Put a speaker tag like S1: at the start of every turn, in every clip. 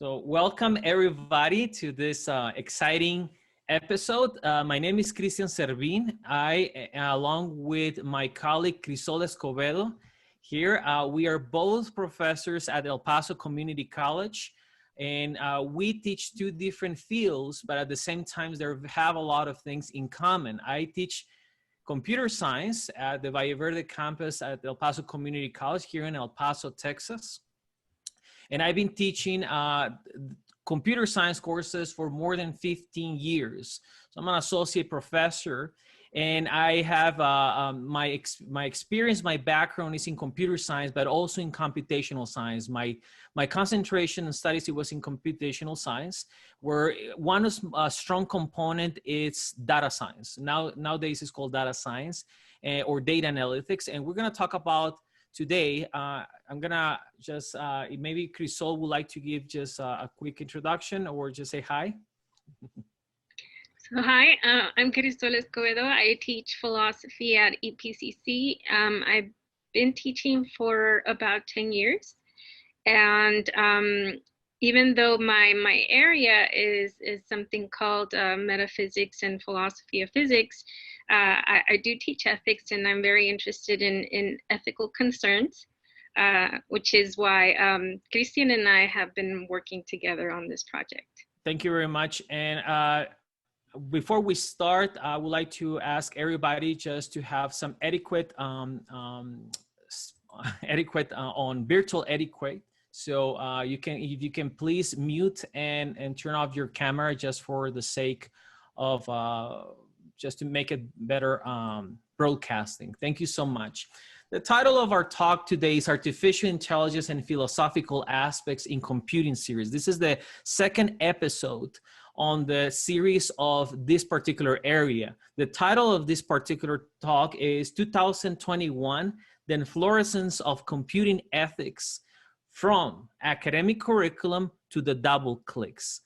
S1: So welcome everybody to this exciting episode. My name is Cristian Servin. Along with my colleague Crisol Escobedo, here we are both professors at El Paso Community College, and we teach two different fields, but at the same time, they have a lot of things in common. I teach computer science at the Valle Verde campus at El Paso Community College here in El Paso, Texas. And I've been teaching computer science courses for more than 15 years. So I'm an associate professor, and I have my experience, my background is in computer science, but also in computational science. My concentration and studies, it was in computational science, where one strong component is data science. Nowadays it's called data science or data analytics. And we're gonna talk about today, I'm gonna just, maybe Crisol would like to give just a quick introduction or just say hi.
S2: So hi, I'm Crisol Escobedo. I teach philosophy at EPCC. I've been teaching for about 10 years. And even though my area is something called metaphysics and philosophy of physics, I do teach ethics, and I'm very interested in ethical concerns, which is why Cristian and I have been working together on this project.
S1: Thank you very much. And before we start, I would like to ask everybody just to have some etiquette, etiquette on virtual etiquette. So if you can please mute and turn off your camera just for the sake of just to make it better broadcasting. Thank you so much. The title of our talk today is Artificial Intelligence and Philosophical Aspects in Computing series. This is the second episode on the series of this particular area. The title of this particular talk is 2021, the Efflorescence of Computing Ethics from Academic Curriculum to the Double Clicks.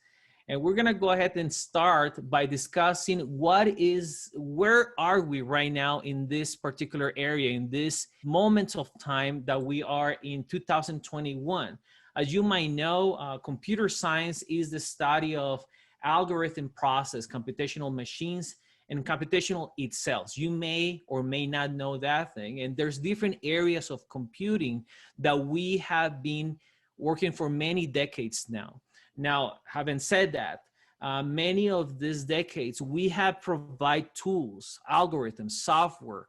S1: And we're gonna go ahead and start by discussing where are we right now in this particular area, in this moment of time that we are in 2021. As you might know, computer science is the study of algorithm process, computational machines, and computational itself. You may or may not know that thing. And there's different areas of computing that we have been working for many decades now. Now, having said that, many of these decades, we have provided tools, algorithms, software,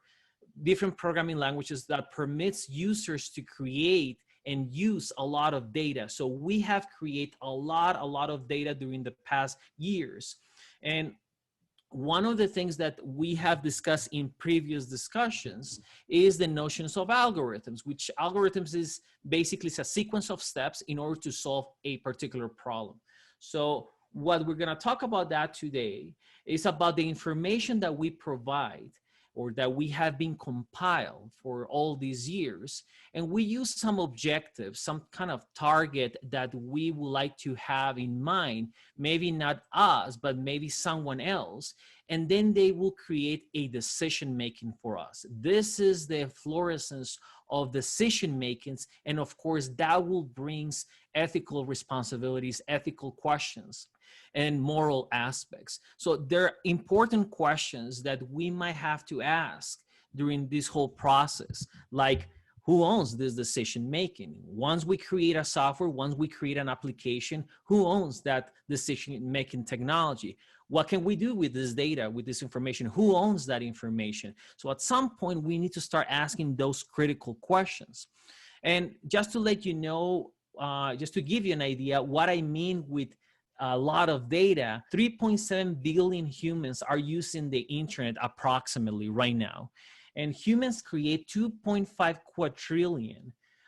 S1: different programming languages that permits users to create and use a lot of data. So we have created a lot of data during the past years. And one of the things that we have discussed in previous discussions is the notions of algorithms, which algorithms is basically a sequence of steps in order to solve a particular problem. So what we're gonna talk about that today is about the information that we provide or that we have been compiled for all these years. And we use some objectives, some kind of target that we would like to have in mind, maybe not us, but maybe someone else. And then they will create a decision making for us. This is the efflorescence of decision makings. And of course, that will bring ethical responsibilities, ethical questions, and moral aspects. So there are important questions that we might have to ask during this whole process, like who owns this decision making? Once we create a software, once we create an application, who owns that decision making technology? What can we do with this data, with this information? Who owns that information? So at some point, we need to start asking those critical questions. And just to let you know, just to give you an idea, what I mean with a lot of data, 3.7 billion humans are using the internet approximately right now. And humans create 2.5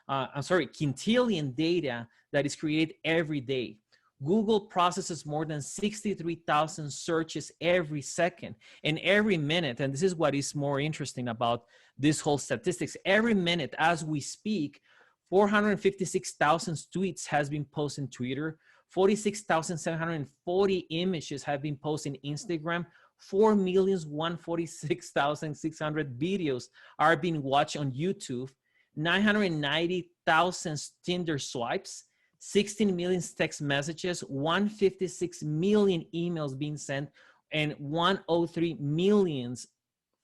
S1: quintillion data that is created every day. Google processes more than 63,000 searches every second and every minute. And this is what is more interesting about this whole statistics. Every minute as we speak, 456,000 tweets has been posted on Twitter, 46,740 images have been posted on Instagram, 4,146,600 videos are being watched on YouTube, 990,000 Tinder swipes, 16 million text messages, 156 million emails being sent, and 103 millions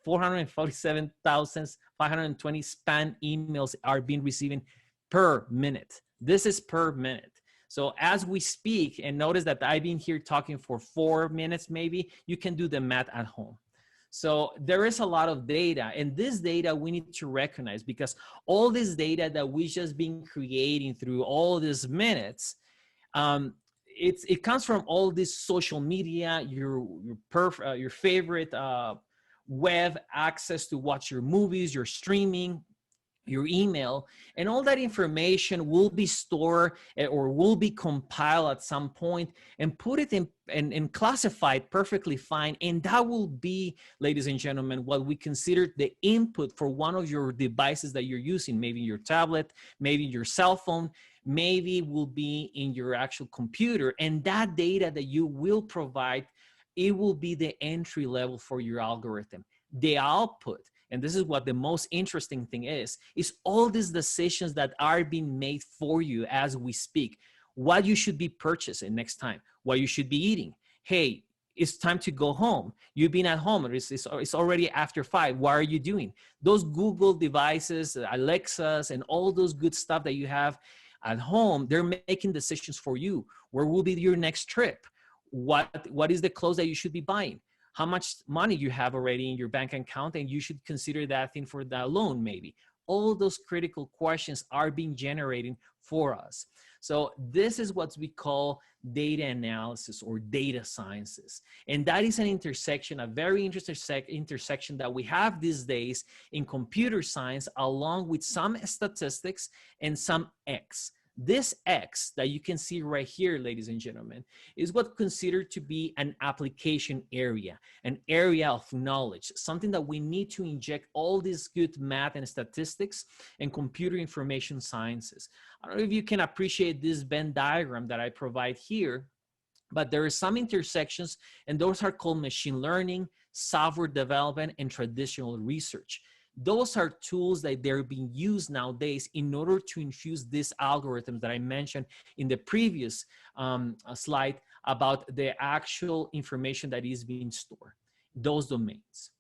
S1: 447,520 spam emails are being receiving per minute. This is per minute. So as we speak, and notice that I've been here talking for 4 minutes, maybe, you can do the math at home. So there is a lot of data, and this data we need to recognize, because all this data that we just been creating through all these minutes, it comes from all this social media, your favorite web access to watch your movies, your streaming, your email, and all that information will be stored or will be compiled at some point and put it in and classified perfectly fine. And that will be, ladies and gentlemen, what we consider the input for one of your devices that you're using, maybe your tablet, maybe your cell phone, maybe will be in your actual computer. And that data that you will provide, it will be the entry level for your algorithm. The output, and this is what the most interesting thing is all these decisions that are being made for you as we speak. What you should be purchasing next time, what you should be eating. Hey, it's time to go home. You've been at home, it's already after 5. What are you doing? Those Google devices, Alexas, and all those good stuff that you have at home, they're making decisions for you. Where will be your next trip? What is the clothes that you should be buying? How much money you have already in your bank account, and you should consider that thing for that loan maybe. All those critical questions are being generated for us. So this is what we call data analysis or data sciences. And that is an intersection, a very interesting intersection that we have these days in computer science, along with some statistics and some X. This X that you can see right here, ladies and gentlemen, is what's considered to be an application area, an area of knowledge, something that we need to inject all this good math and statistics and computer information sciences. I don't know if you can appreciate this Venn diagram that I provide here, but there are some intersections, and those are called machine learning, software development, and traditional research. Those are tools that they're being used nowadays in order to infuse these algorithms that I mentioned in the previous slide about the actual information that is being stored, those domains.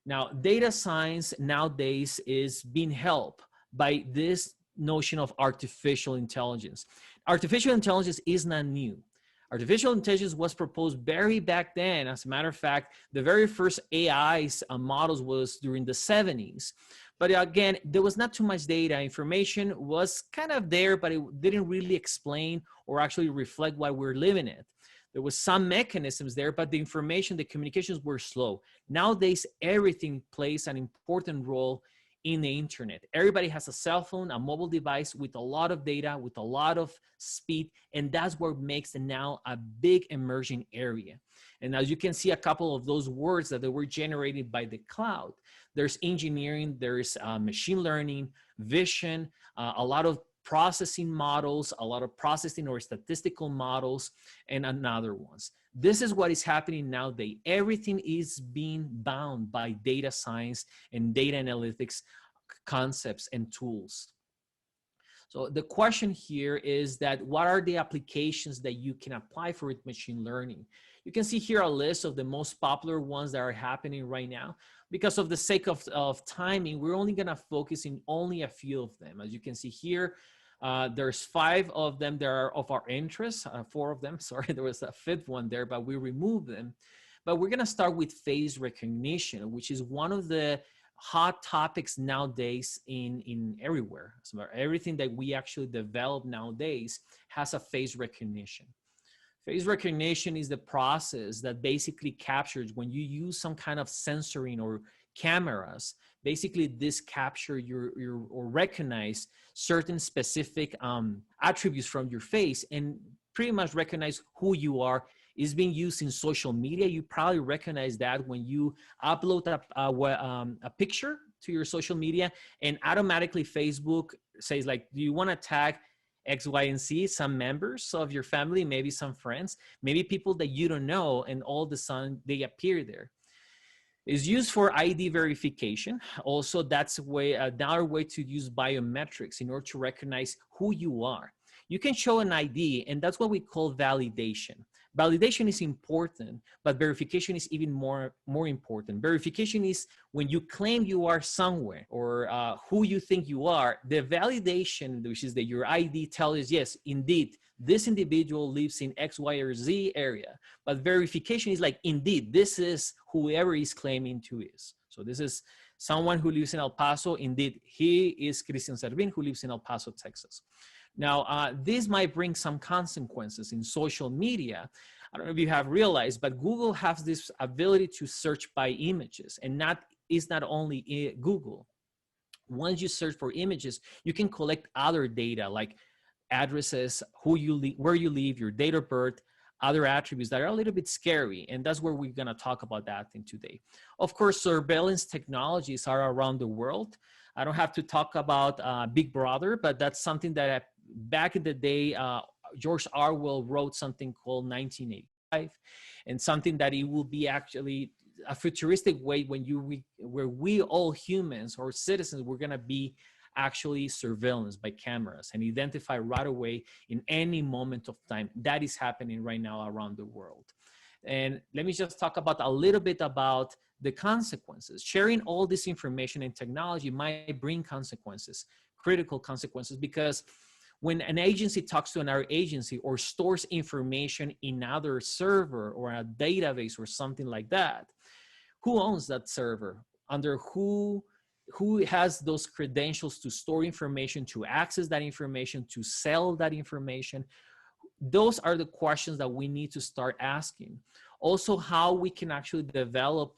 S1: Now, data science nowadays is being helped by this notion of artificial intelligence. Artificial intelligence is not new. Artificial intelligence was proposed very back then. As a matter of fact, the very first AI's models was during the 70s. But again, there was not too much data. Information was kind of there, but it didn't really explain or actually reflect what we're living in. There was some mechanisms there, but the information, the communications were slow. Nowadays, everything plays an important role in the internet. Everybody has a cell phone, a mobile device with a lot of data, with a lot of speed, and that's what makes it now a big emerging area. And as you can see, a couple of those words that were generated by the cloud. There's engineering, there's machine learning, vision, a lot of processing models, a lot of processing or statistical models, and another ones. This is what is happening nowadays. Everything is being bound by data science and data analytics concepts and tools. So the question here is that what are the applications that you can apply for machine learning? You can see here a list of the most popular ones that are happening right now. Because of the sake of timing, we're only gonna focus in only a few of them. As you can see here, there's 5 of them that are of our interest, 4 of them, sorry, there was a 5th one there, but we removed them. But we're gonna start with face recognition, which is one of the hot topics nowadays in everywhere. So everything that we actually develop nowadays has a face recognition. Face recognition is the process that basically captures when you use some kind of sensoring or cameras. Basically, this capture or recognize certain specific attributes from your face and pretty much recognize who you are. Is being used in social media. You probably recognize that when you upload a picture to your social media, and automatically Facebook says like, do you want to tag X, Y, and Z, some members of your family, maybe some friends, maybe people that you don't know, and all of a sudden they appear there. It's used for ID verification. Also, that's another way to use biometrics in order to recognize who you are. You can show an ID, and that's what we call validation. Validation is important, but verification is even more important. Verification is when you claim you are somewhere or who you think you are. The validation, which is that your ID tells us, yes, indeed, this individual lives in X, Y, or Z area. But verification is like, indeed, this is whoever is claiming to is. So this is someone who lives in El Paso. Indeed, he is Cristian Servín, who lives in El Paso, Texas. Now, this might bring some consequences in social media. I don't know if you have realized, but Google has this ability to search by images, and it's not only Google. Once you search for images, you can collect other data like addresses, where you live, your date of birth, other attributes that are a little bit scary. And that's where we're gonna talk about that in today. Of course, surveillance technologies are around the world. I don't have to talk about Big Brother, but that's something that back in the day, George Orwell wrote something called 1985, and something that it will be actually a futuristic way where we all humans or citizens, we're gonna be actually surveillance by cameras and identify right away in any moment of time. That is happening right now around the world. And let me just talk about a little bit about the consequences. Sharing all this information and technology might bring consequences, critical consequences, because when an agency talks to another agency or stores information in another server or a database or something like that, who owns that server? Under who has those credentials to store information, to access that information, to sell that information? Those are the questions that we need to start asking. Also, how we can actually develop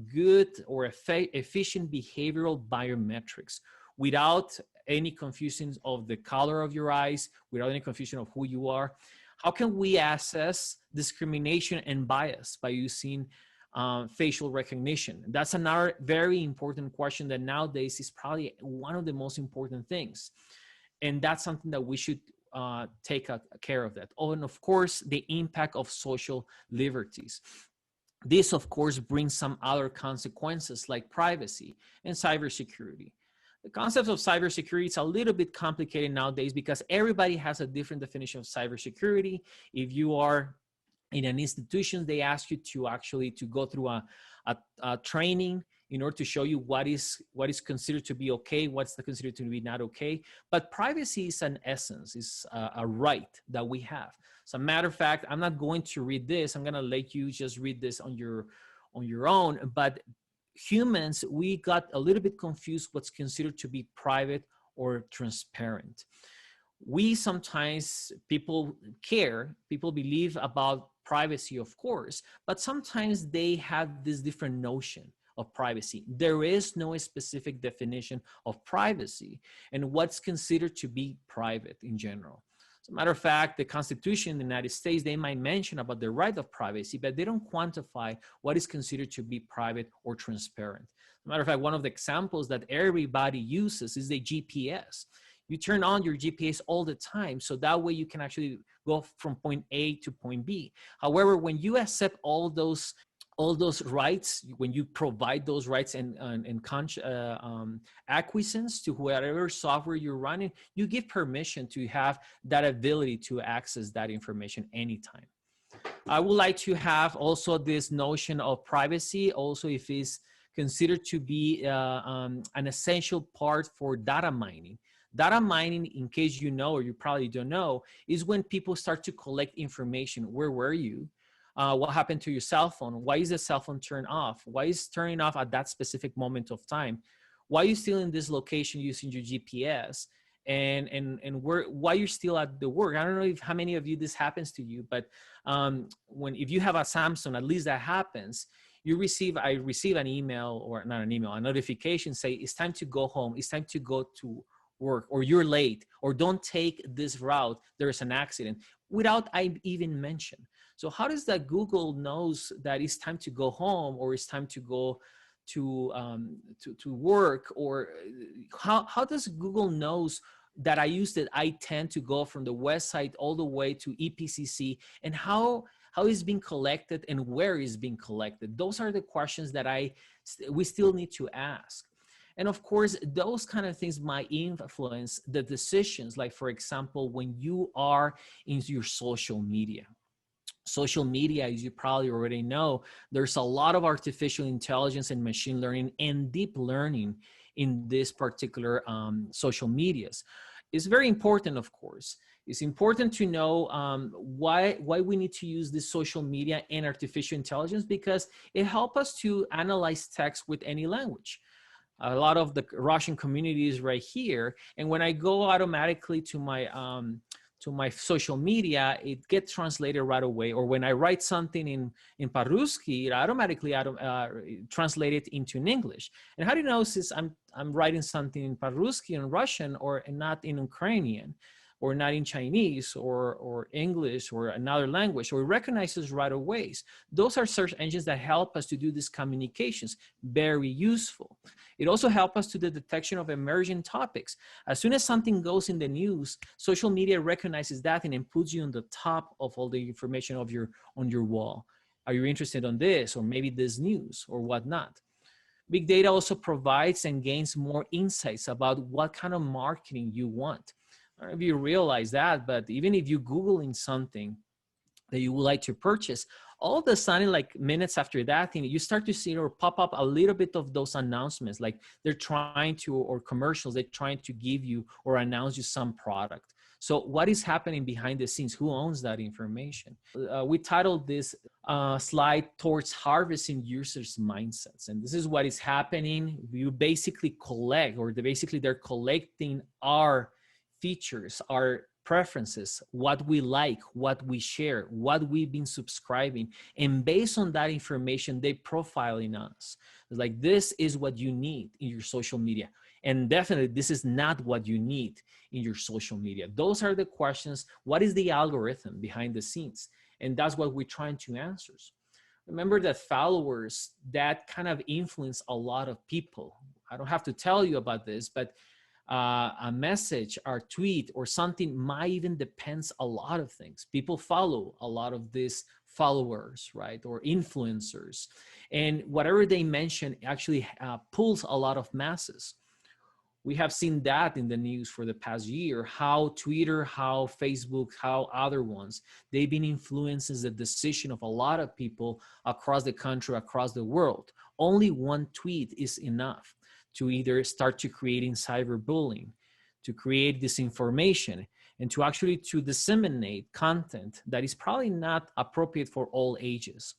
S1: good or efficient behavioral biometrics without any confusion of the color of your eyes, without any confusion of who you are. How can we assess discrimination and bias by using facial recognition? That's another very important question that nowadays is probably one of the most important things. And that's something that we should take care of that. Oh, and of course, the impact of social liberties. This, of course, brings some other consequences like privacy and cybersecurity. The concept of cybersecurity is a little bit complicated nowadays because everybody has a different definition of cybersecurity. If you are in an institution, they ask you to actually go through a training in order to show you what is considered to be okay, what's considered to be not okay. But privacy is an essence, is a right that we have. As a matter of fact, I'm not going to read this. I'm gonna let you just read this on your own. But humans, we got a little bit confused what's considered to be private or transparent. We sometimes, people believe about privacy, of course, but sometimes they have this different notion of privacy. There is no specific definition of privacy and what's considered to be private in general. As a matter of fact, the Constitution in the United States, they might mention about the right of privacy, but they don't quantify what is considered to be private or transparent. As a matter of fact, one of the examples that everybody uses is the GPS. You turn on your GPS all the time, so that way you can actually go from point A to point B. However, when you accept all those rights, when you provide those rights and acquiescence to whatever software you're running, you give permission to have that ability to access that information anytime. I would like to have also this notion of privacy, also if it's considered to be an essential part for data mining. Data mining, in case you know or you probably don't know, is when people start to collect information. Where were you? What happened to your cell phone? Why is the cell phone turned off? Why is it turning off at that specific moment of time? Why are you still in this location using your GPS? And why you're still at the work? I don't know how many of you this happens to you, but if you have a Samsung, at least that happens. I receive an email, or not an email, a notification say it's time to go home. It's time to go to work, or you're late, or don't take this route, there's an accident, without I even mention. So how does that Google knows that it's time to go home, or it's time to go to work? Or how does Google knows that I use the I-10 to go from the west side all the way to EPCC, and how is being collected and where is being collected? Those are the questions that we still need to ask. And of course, those kind of things might influence the decisions. Like, for example, when you are in your social media. Social media, as you probably already know, there's a lot of artificial intelligence and machine learning and deep learning in this particular social medias. It's very important, of course. It's important to know why we need to use this social media and artificial intelligence, because it helps us to analyze text with any language. A lot of the Russian community is right here, and when I go automatically to my social media, it gets translated right away. Or when I write something in Paruski, it automatically translate it into English. And how do you know since I'm writing something in Paruski in Russian, or not in Ukrainian, or not in Chinese, or English, or another language, or it recognizes right away? Those are search engines that help us to do these communications. Very useful. It also helps us to the detection of emerging topics. As soon as something goes in the news, social media recognizes that and puts you on the top of all the information on your wall. Are you interested in this, or maybe this news, or whatnot? Big data also provides and gains more insights about what kind of marketing you want. I don't know if you realize that, but even if you Googling something that you would like to purchase, all of a sudden, like minutes after that, you start to see or pop up a little bit of those announcements, like they're trying to, or commercials, they're trying to give you or announce you some product. So what is happening behind the scenes? Who owns that information? We titled this slide towards harvesting users' mindsets. And this is what is happening. You basically collect, or they're collecting our features, our preferences, what we like, what we share, what we've been subscribing. And based on that information, they profiling us. It's like, this is what you need in your social media. And definitely, this is not what you need in your social media. Those are the questions. What is the algorithm behind the scenes? And that's what we're trying to answer. Remember that followers, that kind of influence a lot of people. I don't have to tell you about this, but a message or tweet or something might even depends a lot of things. People follow a lot of these followers, right? Or influencers. And whatever they mention actually pulls a lot of masses. We have seen that in the news for the past year, how Twitter, how Facebook, how other ones, they've been influencing the decision of a lot of people across the country, across the world. Only one tweet is enough to either start to creating cyberbullying, to create disinformation, and to actually to disseminate content that is probably not appropriate for all ages.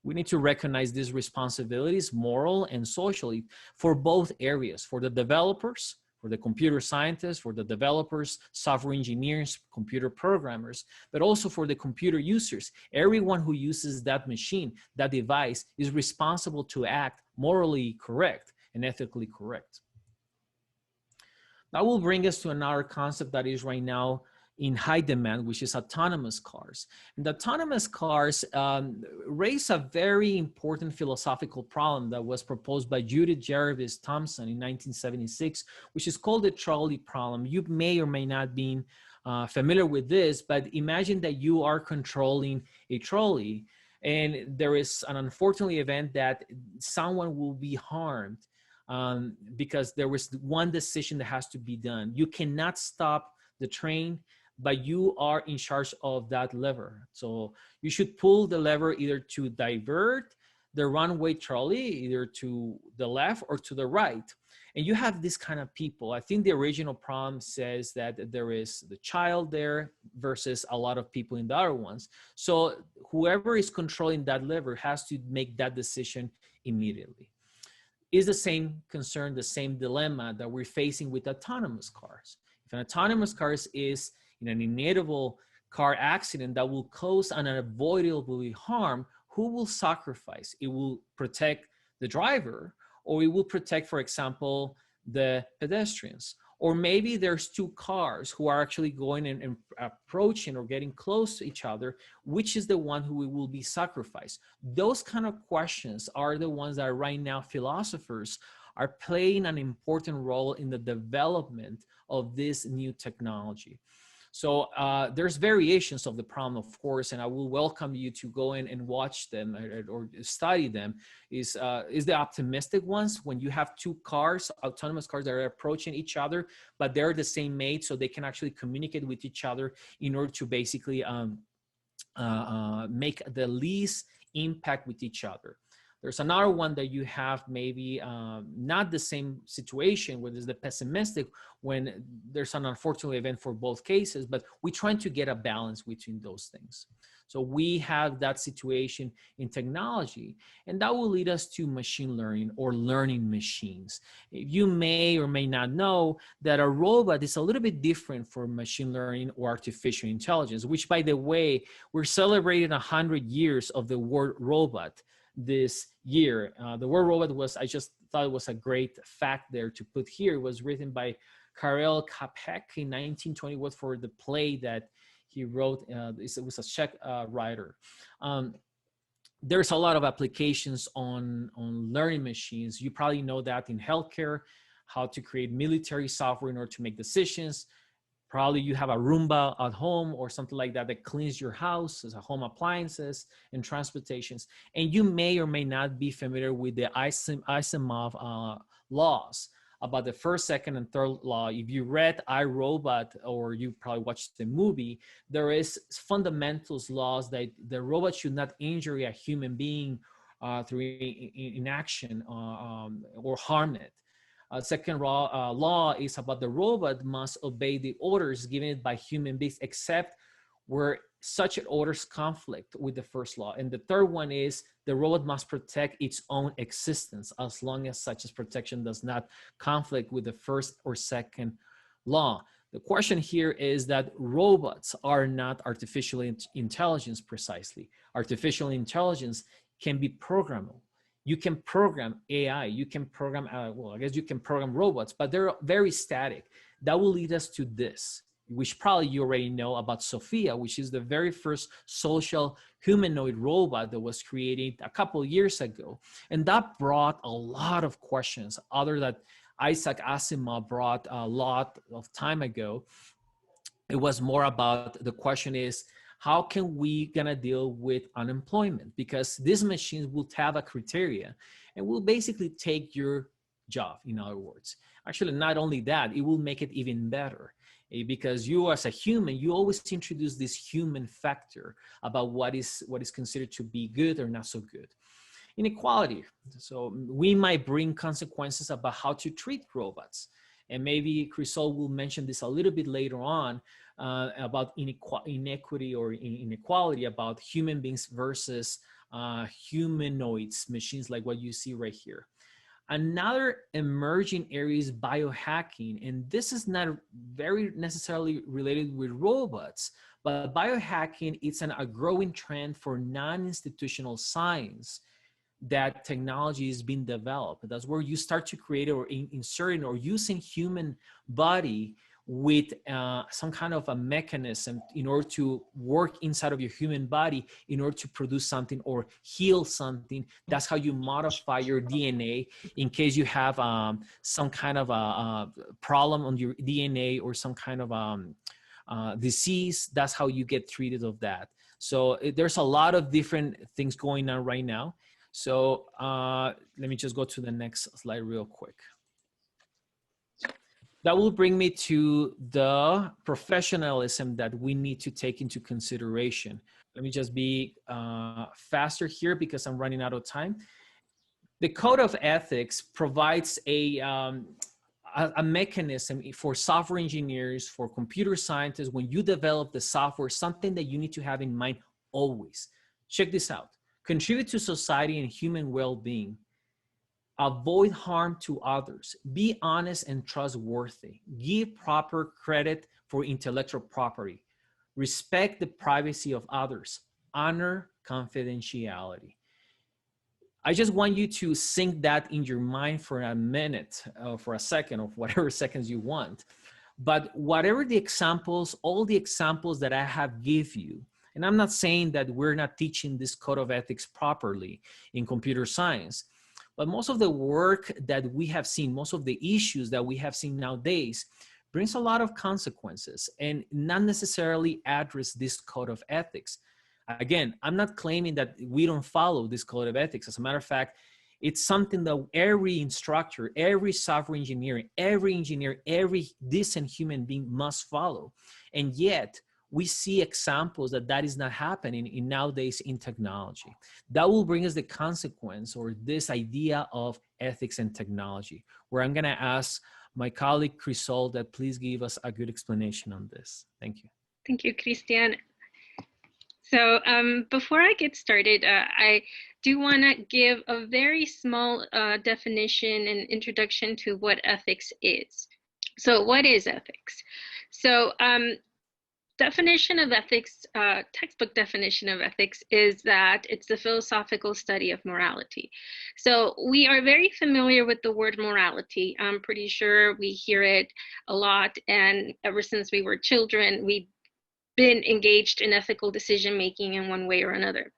S1: We need to recognize these responsibilities, moral and socially, for both areas, for the developers, for the computer scientists, for the developers, software engineers, computer programmers, but also for the computer users. Everyone who uses that machine, that device, is responsible to act morally correct and ethically correct. That will bring us to another concept that is right now in high demand, which is autonomous cars. And autonomous cars raise a very important philosophical problem that was proposed by Judith Jarvis Thomson in 1976, which is called the trolley problem. You may or may not be familiar with this, but imagine that you are controlling a trolley and there is an unfortunate event that someone will be harmed because there was one decision that has to be done. You cannot stop the train, but you are in charge of that lever. So you should pull the lever either to divert the runaway trolley, either to the left or to the right. And you have this kind of people. I think the original problem says that there is the child there versus a lot of people in the other ones. So whoever is controlling that lever has to make that decision immediately. Is the same concern, the same dilemma that we're facing with autonomous cars. If an autonomous car is in an inevitable car accident that will cause an unavoidable harm, who will sacrifice? It will protect the driver, or it will protect, for example, the pedestrians. Or maybe there's two cars who are actually going and approaching or getting close to each other. Which is the one who will be sacrificed? Those kind of questions are the ones that right now philosophers are playing an important role in the development of this new technology. So there's variations of the problem, of course, and I will welcome you to go in and watch them or study them. Is the optimistic ones when you have two cars, autonomous cars that are approaching each other, but they're the same mate, so they can actually communicate with each other in order to basically make the least impact with each other. There's another one that you have maybe not the same situation, where there's the pessimistic, when there's an unfortunate event for both cases, but we're trying to get a balance between those things. So we have that situation in technology, and that will lead us to machine learning or learning machines. You may or may not know that a robot is a little bit different from machine learning or artificial intelligence, which, by the way, we're celebrating 100 years of the word robot this year. The word robot was, I just thought it was a great fact there to put here. It was written by Karel Čapek in 1920 for the play that he wrote. It was a Czech writer. There's a lot of applications on learning machines. You probably know that in healthcare, how to create military software in order to make decisions. Probably you have a Roomba at home or something like that that cleans your house as a home appliances and transportations. And you may or may not be familiar with the Asimov laws about the first, second, and third law. If you read I, Robot, or you probably watched the movie, there is fundamentals laws that the robot should not injure a human being through inaction or harm it. Second law is about the robot must obey the orders given by human beings, except where such orders conflict with the first law. And the third one is the robot must protect its own existence as long as such protection does not conflict with the first or second law. The question here is that robots are not artificial intelligence precisely. Artificial intelligence can be programmable. You can program AI, you can program, well, I guess you can program robots, but they're very static. That will lead us to this, which probably you already know about Sofia, which is the very first social humanoid robot that was created a couple of years ago. And that brought a lot of questions, other that Isaac Asimov brought a lot of time ago. It was more about, the question is, how can we gonna deal with unemployment? Because these machines will have a criteria and will basically take your job, in other words. Actually, not only that, it will make it even better. Because you as a human, you always introduce this human factor about what is considered to be good or not so good. Inequality. So we might bring consequences about how to treat robots. And maybe Crisol will mention this a little bit later on, about inequity or inequality about human beings versus humanoids, machines like what you see right here. Another emerging area is biohacking, and this is not very necessarily related with robots, but biohacking is a growing trend for non-institutional science that technology is being developed. That's where you start to create or inserting or using human body with some kind of a mechanism in order to work inside of your human body in order to produce something or heal something. That's how you modify your DNA in case you have some kind of a problem on your DNA or some kind of disease. That's how you get treated of that. So there's a lot of different things going on right now. So let me just go to the next slide real quick. That will bring me to the professionalism that we need to take into consideration. Let me just be faster here because I'm running out of time. The Code of Ethics provides a mechanism for software engineers, for computer scientists, when you develop the software, something that you need to have in mind always. Check this out. Contribute to society and human well-being. Avoid harm to others. Be honest and trustworthy. Give proper credit for intellectual property. Respect the privacy of others. Honor confidentiality. I just want you to sink that in your mind for a minute, for a second, or whatever seconds you want. But whatever the examples, all the examples that I have give you, and I'm not saying that we're not teaching this code of ethics properly in computer science, but most of the work that we have seen, most of the issues that we have seen nowadays brings a lot of consequences and not necessarily address this code of ethics. Again, I'm not claiming that we don't follow this code of ethics. As a matter of fact, it's something that every instructor, every software engineer, every decent human being must follow. And yet, we see examples that that is not happening in nowadays in technology. That will bring us the consequence or this idea of ethics and technology, where I'm gonna ask my colleague Crisol that please give us a good explanation on this. Thank you.
S2: Thank you, Christian. So before I get started, I do want to give a very small definition and introduction to what ethics is. So what is ethics? So definition of ethics, textbook definition of ethics is that it's the philosophical study of morality. So we are very familiar with the word morality. I'm pretty sure we hear it a lot, and ever since we were children, we've been engaged in ethical decision making in one way or another.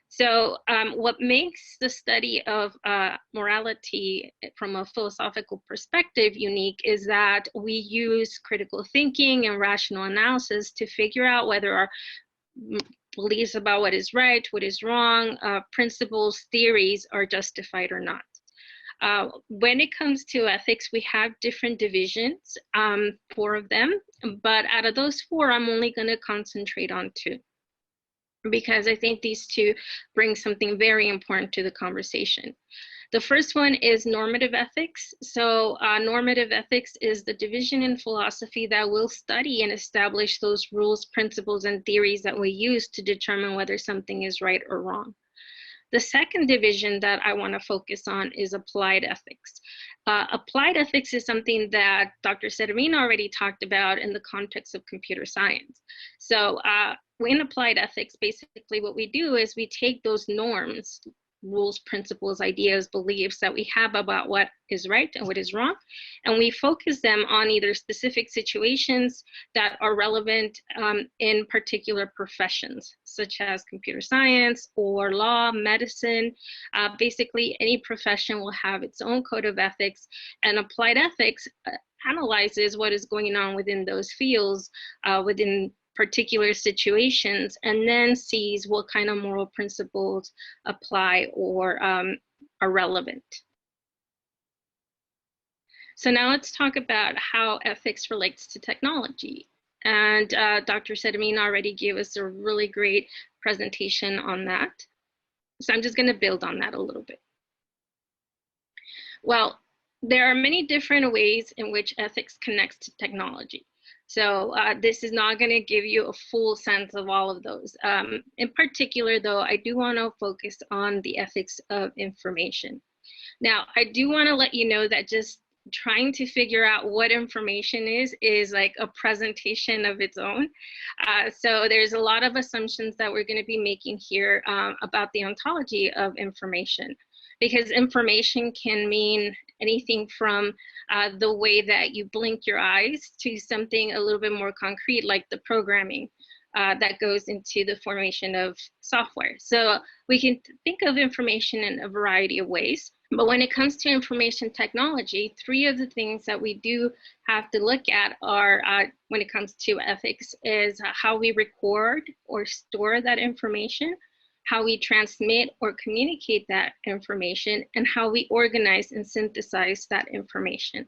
S2: So what makes the study of morality from a philosophical perspective unique is that we use critical thinking and rational analysis to figure out whether our beliefs about what is right, what is wrong, principles, theories are justified or not. When it comes to ethics, we have different divisions, 4 of them, but out of those 4, I'm only going to concentrate on 2, because I think these 2 bring something very important to the conversation. The first one is normative ethics. So normative ethics is the division in philosophy that will study and establish those rules, principles, and theories that we use to determine whether something is right or wrong. The second division that I want to focus on is applied ethics. Applied ethics is something that Dr. Servin already talked about in the context of computer science. So in applied ethics, basically what we do is we take those norms, rules, principles, ideas, beliefs that we have about what is right and what is wrong, and we focus them on either specific situations that are relevant in particular professions, such as computer science or law, medicine. Basically, any profession will have its own code of ethics, and applied ethics analyzes what is going on within those fields, within particular situations, and then sees what kind of moral principles apply or are relevant. So now let's talk about how ethics relates to technology. And Dr. Servin already gave us a really great presentation on that. So I'm just going to build on that a little bit. Well, there are many different ways in which ethics connects to technology. So this is not going to give you a full sense of all of those. In particular, though, I do want to focus on the ethics of information. Now, I do want to let you know that just trying to figure out what information is like a presentation of its own. So there's a lot of assumptions that we're going to be making here about the ontology of information, because information can mean anything from the way that you blink your eyes to something a little bit more concrete, like the programming that goes into the formation of software. So we can think of information in a variety of ways. But when it comes to information technology, 3 of the things that we do have to look at are, when it comes to ethics, is how we record or store that information, how we transmit or communicate that information, and how we organize and synthesize that information.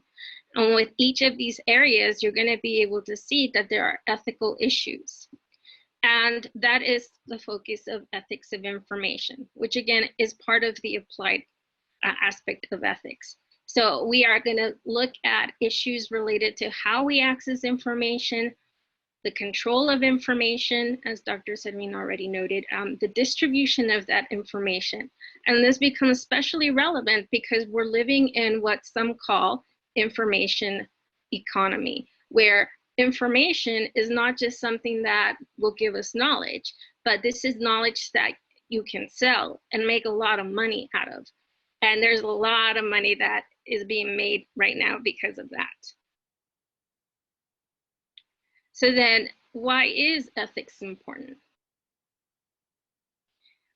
S2: And with each of these areas, you're going to be able to see that there are ethical issues. And that is the focus of ethics of information, which again is part of the applied aspect of ethics. So we are going to look at issues related to how we access information, the control of information, as Dr. Servin already noted, the distribution of that information. And this becomes especially relevant because we're living in what some call information economy, where information is not just something that will give us knowledge, but this is knowledge that you can sell and make a lot of money out of. And there's a lot of money that is being made right now because of that. So then, why is ethics important?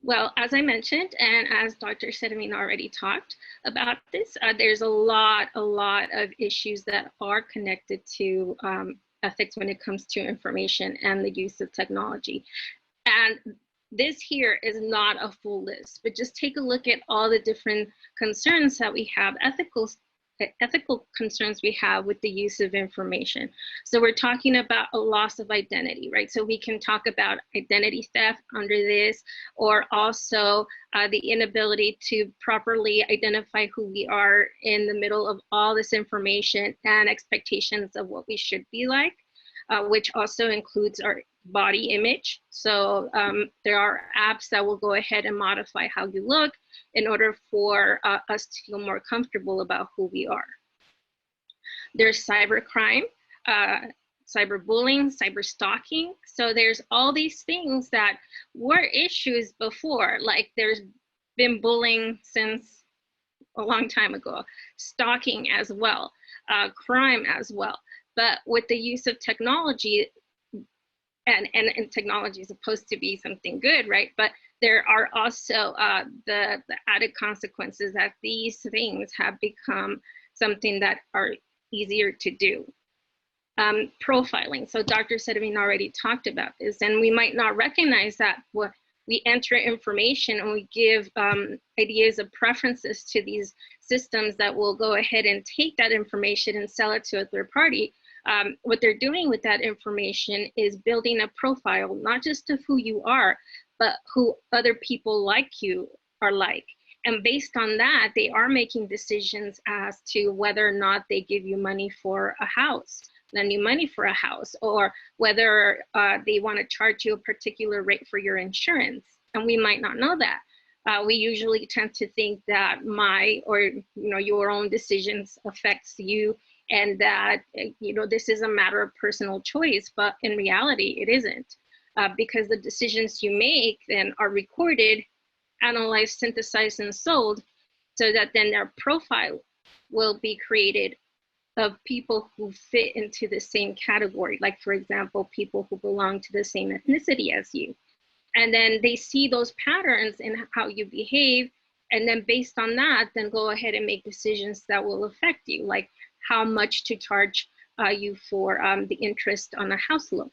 S2: Well, as I mentioned, and as Dr. Sedamine already talked about this, there's a lot of issues that are connected to ethics when it comes to information and the use of technology. And this here is not a full list, but just take a look at all the different concerns that we have, ethical concerns we have with the use of information. So we're talking about a loss of identity, right? So we can talk about identity theft under this, or also the inability to properly identify who we are in the middle of all this information and expectations of what we should be like, which also includes our body image. So there are apps that will go ahead and modify how you look in order for us to feel more comfortable about who we are. There's cybercrime, cyberbullying, cyberstalking. So there's all these things that were issues before, like there's been bullying since a long time ago, stalking as well, crime as well. But with the use of technology, and technology is supposed to be something good, right? But there are also the added consequences that these things have become something that are easier to do. Profiling. So Dr. Sedamine already talked about this, and we might not recognize that we enter information and we give ideas of preferences to these systems that will go ahead and take that information and sell it to a third party. What they're doing with that information is building a profile, not just of who you are, but who other people like you are like. And based on that, they are making decisions as to whether or not they give you money for a house, lend you money for a house, or whether they want to charge you a particular rate for your insurance. And we might not know that. We usually tend to think that your own decisions affects you, and that this is a matter of personal choice, but in reality it isn't, because the decisions you make then are recorded, analyzed, synthesized, and sold, so that then their profile will be created of people who fit into the same category, like for example people who belong to the same ethnicity as you. And then they see those patterns in how you behave, and then based on that then go ahead and make decisions that will affect you, like how much to charge you for the interest on a house loan.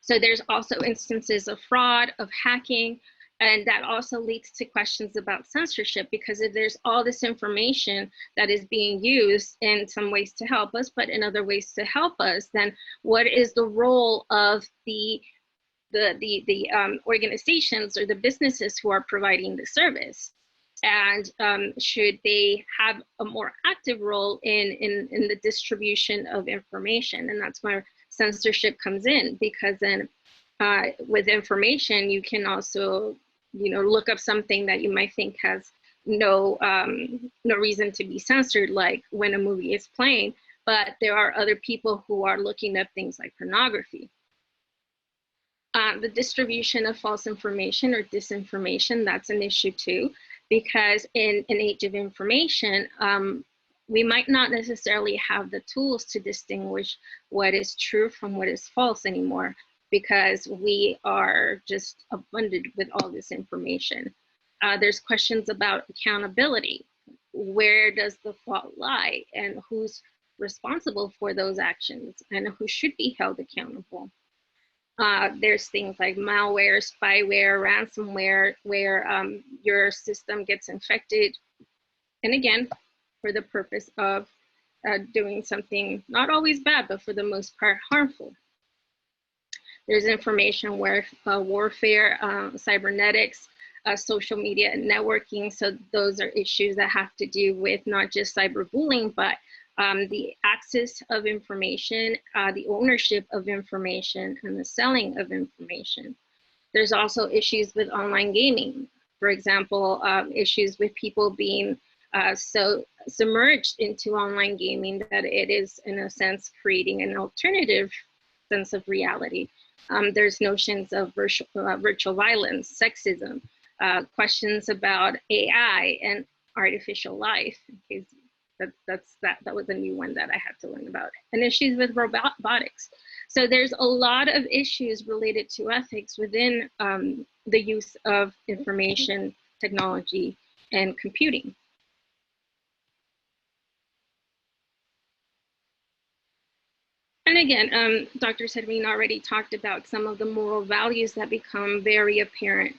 S2: So there's also instances of fraud, of hacking, and that also leads to questions about censorship, because if there's all this information that is being used in some ways to help us, but in other ways to help us, then what is the role of the organizations or the businesses who are providing the service? And should they have a more active role in the distribution of information? And that's where censorship comes in, because then with information, you can also look up something that you might think has no reason to be censored, like when a movie is playing, but there are other people who are looking up things like pornography. The distribution of false information or disinformation, that's an issue too, because in an age of information, we might not necessarily have the tools to distinguish what is true from what is false anymore, because we are just abundant with all this information. There's questions about accountability. Where does the fault lie, and who's responsible for those actions, and who should be held accountable? There's things like malware, spyware, ransomware, where your system gets infected, and again, for the purpose of doing something not always bad, but for the most part harmful. There's information warfare, cybernetics, social media and networking. So those are issues that have to do with not just cyberbullying, but the access of information, the ownership of information, and the selling of information. There's also issues with online gaming. For example, issues with people being so submerged into online gaming that it is, in a sense, creating an alternative sense of reality. There's notions of virtual violence, sexism, questions about AI and artificial life. That was a new one that I had to learn about. And issues with robotics. So there's a lot of issues related to ethics within the use of information technology and computing. And again, Dr. Servin already talked about some of the moral values that become very apparent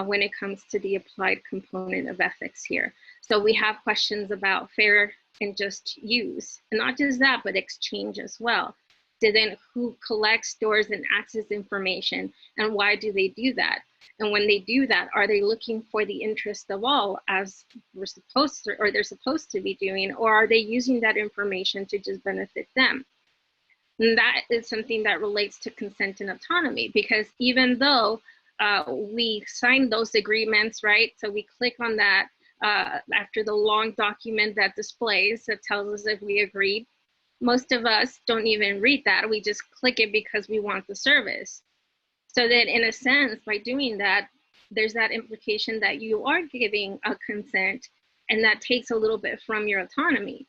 S2: when it comes to the applied component of ethics here. So we have questions about fair and just use, and not just that, but exchange as well. So then who collects, stores, and accesses information, and why do they do that? And when they do that, are they looking for the interest of all, as we're supposed to, or they're supposed to be doing, or are they using that information to just benefit them? And that is something that relates to consent and autonomy, because even though we sign those agreements, right? So we click on that after the long document that displays that tells us if we agreed. Most of us don't even read that. We just click it because we want the service. So that in a sense, by doing that, there's that implication that you are giving a consent, and that takes a little bit from your autonomy,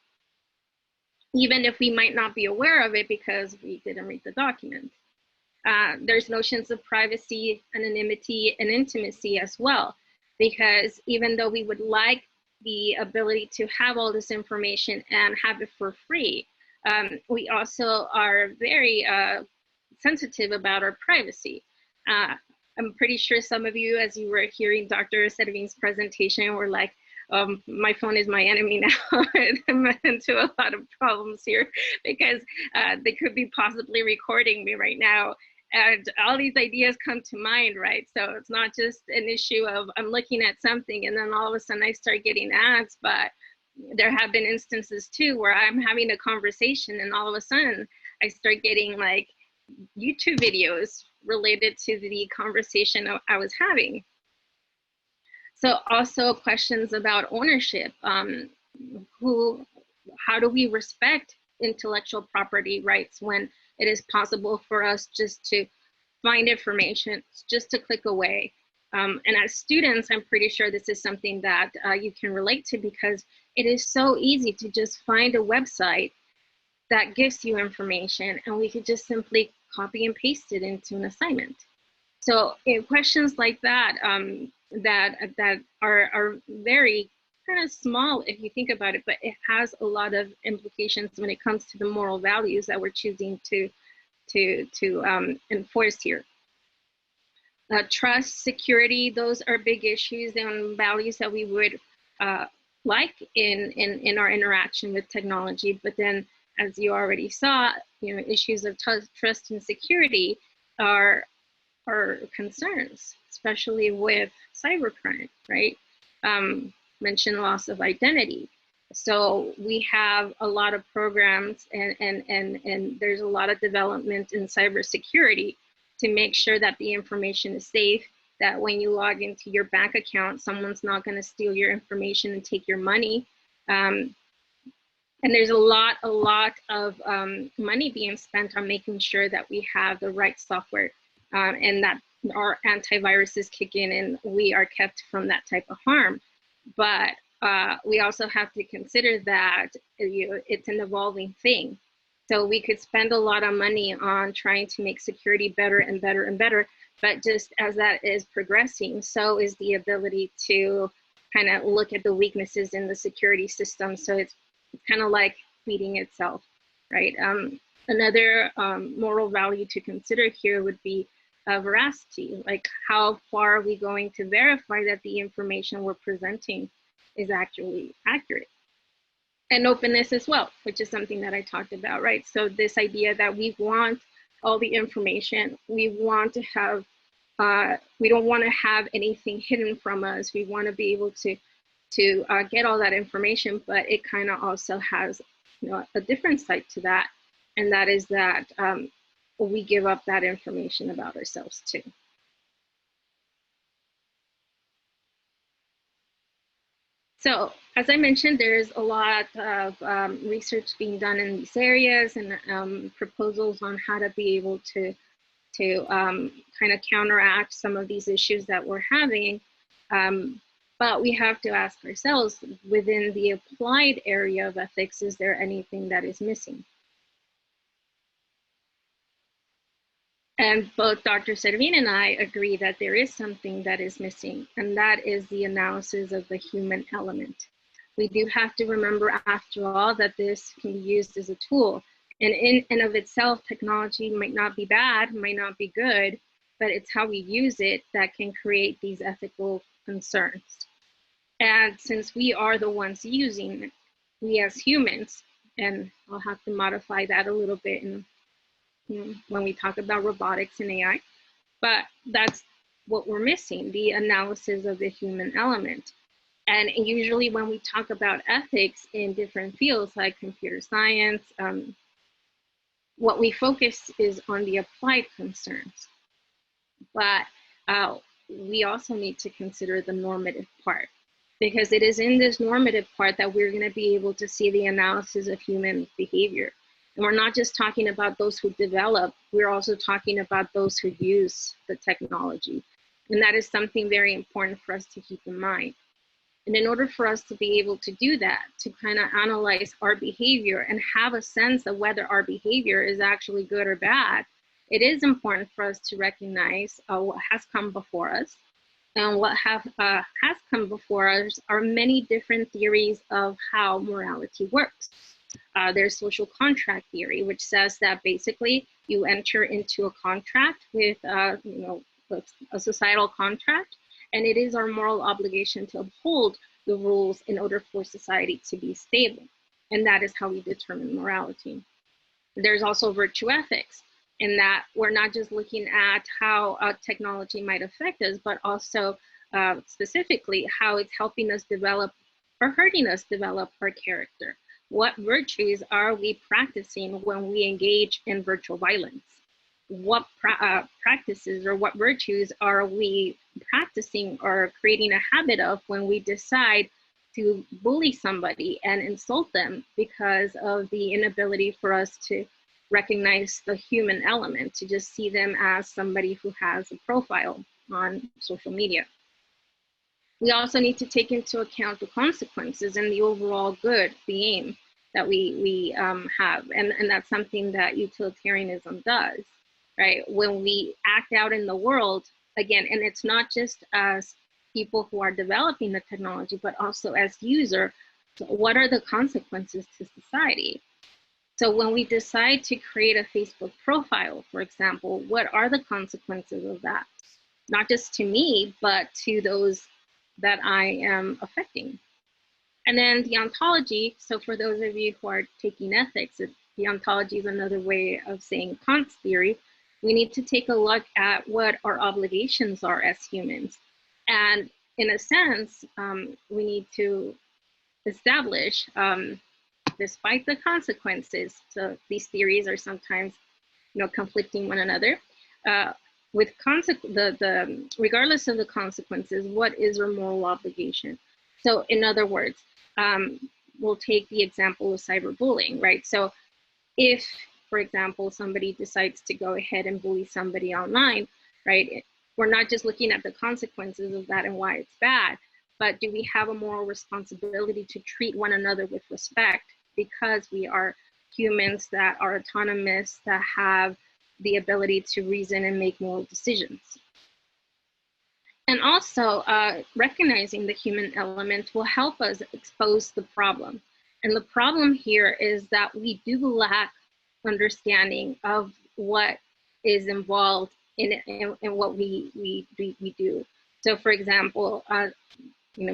S2: even if we might not be aware of it because we didn't read the document. There's notions of privacy, anonymity, and intimacy as well, because even though we would like the ability to have all this information and have it for free, we also are very sensitive about our privacy. I'm pretty sure some of you, as you were hearing Dr. Servin's presentation, were like, my phone is my enemy now. I'm into a lot of problems here because they could be possibly recording me right now. And all these ideas come to mind, right? So it's not just an issue of I'm looking at something and then all of a sudden I start getting ads, but there have been instances too where I'm having a conversation and all of a sudden I start getting like YouTube videos related to the conversation I was having. So also questions about ownership. How do we respect intellectual property rights when it is possible for us just to find information, just to click away? And as students, I'm pretty sure this is something that you can relate to, because it is so easy to just find a website that gives you information and we could just simply copy and paste it into an assignment. So questions like that, that are very kind of small if you think about it, but it has a lot of implications when it comes to the moral values that we're choosing to enforce here. Trust, security, those are big issues and values that we would like in our interaction with technology. But then, as you already saw, issues of trust and security are concerns, especially with cybercrime, right? Mention loss of identity. So we have a lot of programs and there's a lot of development in cybersecurity to make sure that the information is safe, that when you log into your bank account, someone's not going to steal your information and take your money. And there's a lot of money being spent on making sure that we have the right software and that our antiviruses kick in and we are kept from that type of harm. But we also have to consider that it's an evolving thing. So we could spend a lot of money on trying to make security better and better and better, but just as that is progressing, so is the ability to kind of look at the weaknesses in the security system. So it's kind of like feeding itself, right? Another moral value to consider here would be veracity, like how far are we going to verify that the information we're presenting is actually accurate? And openness as well, which is something that I talked about, right? So this idea that we want all the information, we want to have, we don't want to have anything hidden from us. We want to be able to get all that information, but it kind of also has a different side to that. And that is that we give up that information about ourselves too. So as I mentioned, there's a lot of research being done in these areas and proposals on how to be able to kind of counteract some of these issues that we're having. But we have to ask ourselves, within the applied area of ethics, is there anything that is missing? And both Dr. Servin and I agree that there is something that is missing, and that is the analysis of the human element. We do have to remember, after all, that this can be used as a tool. And in and of itself, technology might not be bad, might not be good, but it's how we use it that can create these ethical concerns. And since we are the ones using it, we as humans, and I'll have to modify that a little bit when we talk about robotics and AI, but that's what we're missing, the analysis of the human element. And usually when we talk about ethics in different fields like computer science, what we focus is on the applied concerns. But we also need to consider the normative part, because it is in this normative part that we're going to be able to see the analysis of human behavior. And we're not just talking about those who develop, we're also talking about those who use the technology. And that is something very important for us to keep in mind. And in order for us to be able to do that, to kind of analyze our behavior and have a sense of whether our behavior is actually good or bad, it is important for us to recognize what has come before us. And what has come before us are many different theories of how morality works. There's social contract theory, which says that basically you enter into a contract with, a societal contract, and it is our moral obligation to uphold the rules in order for society to be stable. And that is how we determine morality. There's also virtue ethics, in that we're not just looking at how technology might affect us, but also specifically how it's helping us develop or hurting us develop our character. What virtues are we practicing when we engage in virtual violence? What practices or what virtues are we practicing or creating a habit of when we decide to bully somebody and insult them because of the inability for us to recognize the human element, to just see them as somebody who has a profile on social media. We also need to take into account the consequences and the overall good, the aim that we have. And that's something that utilitarianism does, right? When we act out in the world, again, and it's not just as people who are developing the technology, but also as user, what are the consequences to society? So when we decide to create a Facebook profile, for example, what are the consequences of that? Not just to me, but to those that I am affecting. And then the ontology, so for those of you who are taking ethics, the ontology is another way of saying Kant's theory. We need to take a look at what our obligations are as humans. And in a sense, we need to establish, despite the consequences, so these theories are sometimes conflicting one another, regardless of the consequences, what is our moral obligation? So in other words, we'll take the example of cyberbullying, right? So if, for example, somebody decides to go ahead and bully somebody online, right? We're not just looking at the consequences of that and why it's bad, but do we have a moral responsibility to treat one another with respect because we are humans that are autonomous, that have the ability to reason and make moral decisions? And also, recognizing the human element will help us expose the problem. And the problem here is that we do lack understanding of what is involved in what we do. So for example,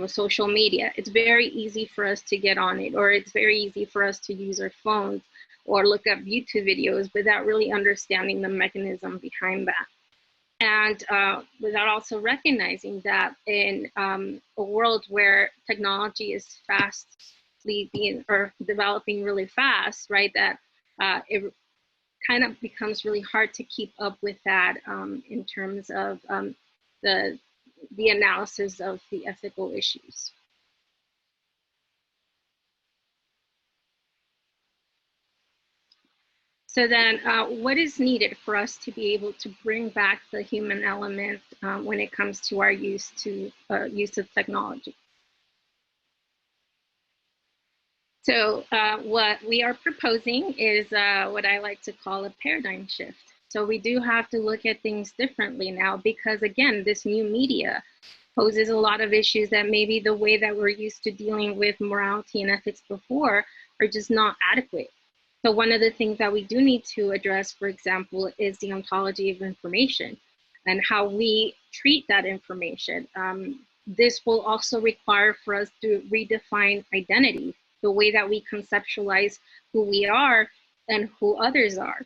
S2: social media, it's very easy for us to get on it, or it's very easy for us to use our phones or look up YouTube videos without really understanding the mechanism behind that. And without also recognizing that in a world where technology is developing really fast, right, that it kind of becomes really hard to keep up with that in terms of the analysis of the ethical issues. So then what is needed for us to be able to bring back the human element when it comes to our use of technology? So what we are proposing is what I like to call a paradigm shift. So we do have to look at things differently now, because again, this new media poses a lot of issues that maybe the way that we're used to dealing with morality and ethics before are just not adequate. So one of the things that we do need to address, for example, is the ontology of information and how we treat that information. This will also require for us to redefine identity, the way that we conceptualize who we are and who others are.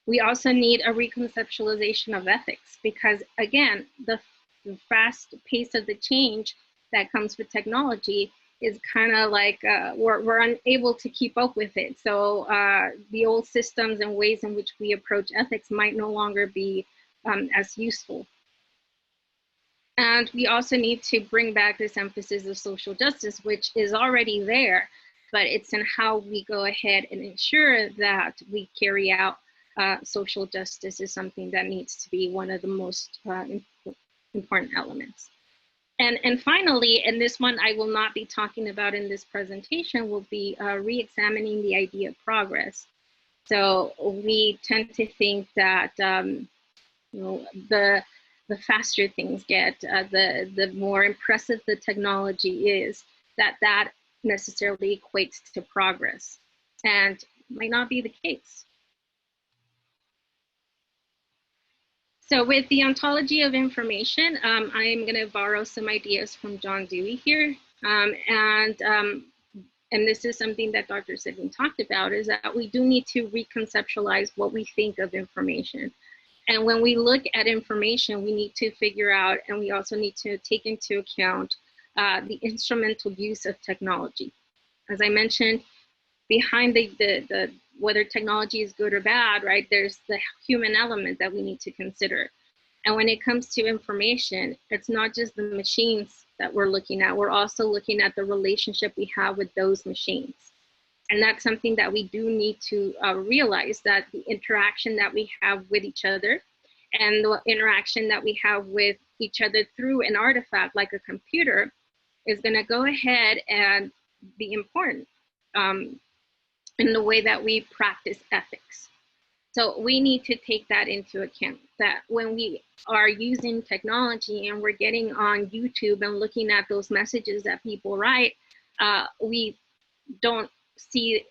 S2: We also need a reconceptualization of ethics, because again, the fast pace of the change that comes with technology is kind of like we're unable to keep up with it. So the old systems and ways in which we approach ethics might no longer be as useful. And we also need to bring back this emphasis of social justice, which is already there, but it's in how we go ahead and ensure that we carry out social justice is something that needs to be one of the most important elements. And finally, and this one I will not be talking about in this presentation, will be re-examining the idea of progress. So we tend to think that you know, the faster things get, the more impressive the technology is, that necessarily equates to progress, and might not be the case. So with the ontology of information, I am going to borrow some ideas from John Dewey here. And this is something that Dr. Sidney talked about, is that we do need to reconceptualize what we think of information. And when we look at information, we need to figure out, and we also need to take into account the instrumental use of technology. As I mentioned, behind the whether technology is good or bad, right, there's the human element that we need to consider. And when it comes to information, it's not just the machines that we're looking at, we're also looking at the relationship we have with those machines. And that's something that we do need to realize, that the interaction that we have with each other and the interaction that we have with each other through an artifact like a computer is going to go ahead and be important in the way that we practice ethics. So we need to take that into account, that when we are using technology and we're getting on YouTube and looking at those messages that people write, we don't see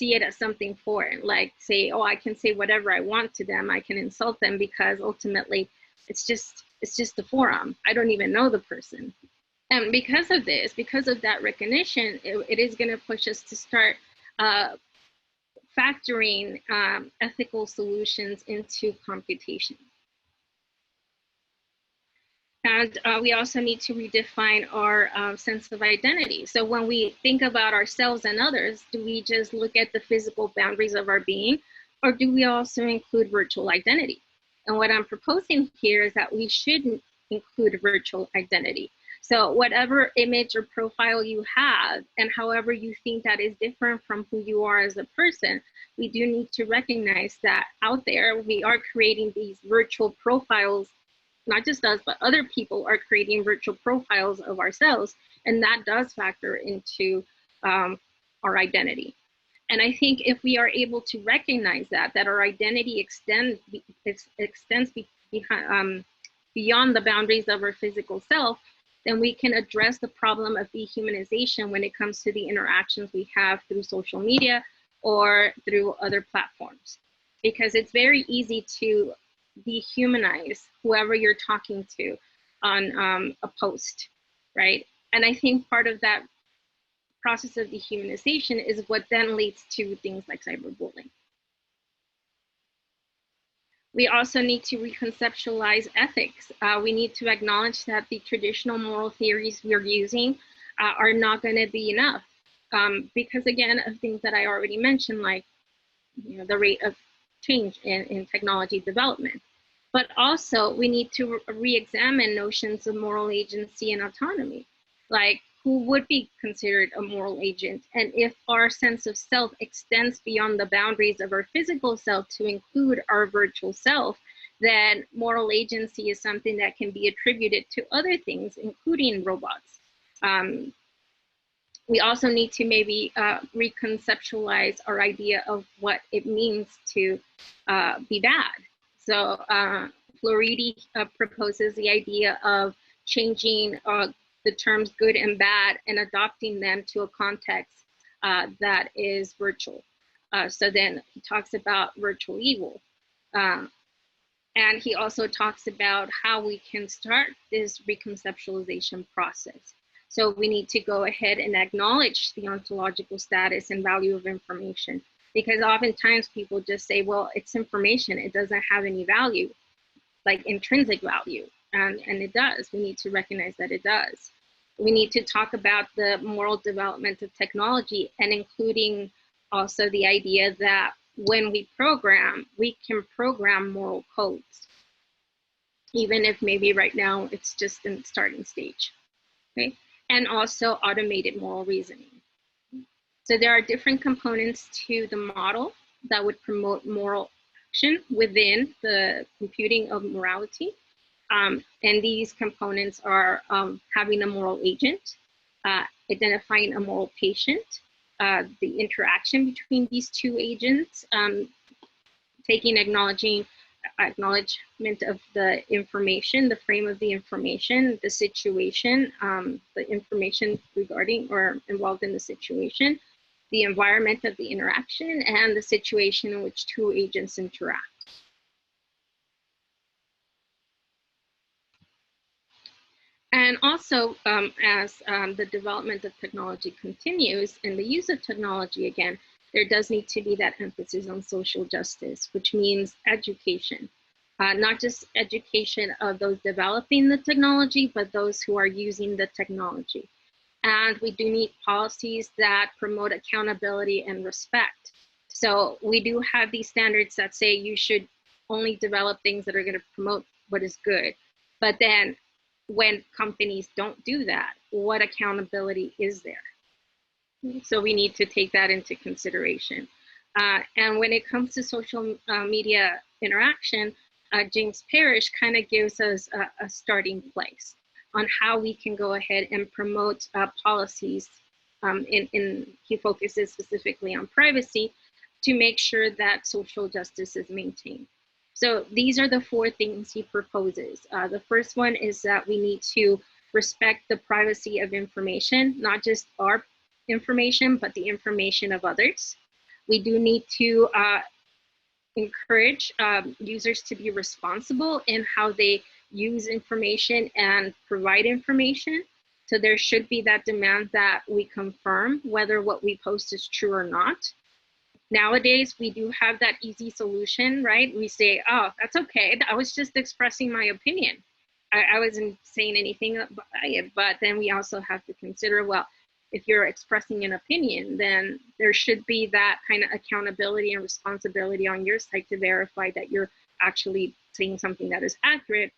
S2: it as something foreign, like say, oh, I can say whatever I want to them, I can insult them, because ultimately it's just a forum. I don't even know the person. And because of this, because of that recognition, it is going to push us to start factoring ethical solutions into computation. And we also need to redefine our sense of identity. So when we think about ourselves and others, do we just look at the physical boundaries of our being, or do we also include virtual identity? And what I'm proposing here is that we should include virtual identity. So whatever image or profile you have, and however you think that is different from who you are as a person, we do need to recognize that out there we are creating these virtual profiles. Not just us, but other people are creating virtual profiles of ourselves, and that does factor into our identity. And I think if we are able to recognize that our identity extends beyond the boundaries of our physical self, then we can address the problem of dehumanization when it comes to the interactions we have through social media or through other platforms. Because it's very easy to dehumanize whoever you're talking to on a post, right? And I think part of that process of dehumanization is what then leads to things like cyberbullying. We also need to reconceptualize ethics. We need to acknowledge that the traditional moral theories we're using are not going to be enough, because again, of things that I already mentioned, like the rate of change in technology development. But also we need to re-examine notions of moral agency and autonomy, like who would be considered a moral agent, and if our sense of self extends beyond the boundaries of our physical self to include our virtual self, then moral agency is something that can be attributed to other things, including robots. We also need to maybe reconceptualize our idea of what it means to be bad. So Floridi proposes the idea of changing the terms good and bad and adopting them to a context that is virtual. So then he talks about virtual evil. And he also talks about how we can start this reconceptualization process. So we need to go ahead and acknowledge the ontological status and value of information, because oftentimes people just say, well, it's information, it doesn't have any value, like intrinsic value, and it does. We need to recognize that it does. We need to talk about the moral development of technology, and including also the idea that when we program, we can program moral codes, even if maybe right now it's just in the starting stage, okay? And also automated moral reasoning. So there are different components to the model that would promote moral action within the computing of morality. And these components are having a moral agent, identifying a moral patient, the interaction between these two agents, taking acknowledgement of the information, the frame of the information, the situation, the information regarding or involved in the situation, the environment of the interaction, and the situation in which two agents interact. And also, as the development of technology continues and the use of technology again, there does need to be that emphasis on social justice, which means education, not just education of those developing the technology, but those who are using the technology. And we do need policies that promote accountability and respect. So we do have these standards that say you should only develop things that are going to promote what is good. But then when companies don't do that, what accountability is there? So we need to take that into consideration. And when it comes to social media interaction, James Parrish kind of gives us a starting place on how we can go ahead and promote policies. He focuses specifically on privacy to make sure that social justice is maintained. So these are the four things he proposes. The first one is that we need to respect the privacy of information, not just our information, but the information of others. We do need to encourage users to be responsible in how they use information and provide information. So there should be that demand that we confirm whether what we post is true or not. Nowadays, we do have that easy solution, right? We say, oh, that's okay. I was just expressing my opinion. I wasn't saying anything about it, but then we also have to consider, well, if you're expressing an opinion, then there should be that kind of accountability and responsibility on your side to verify that you're actually saying something that is accurate,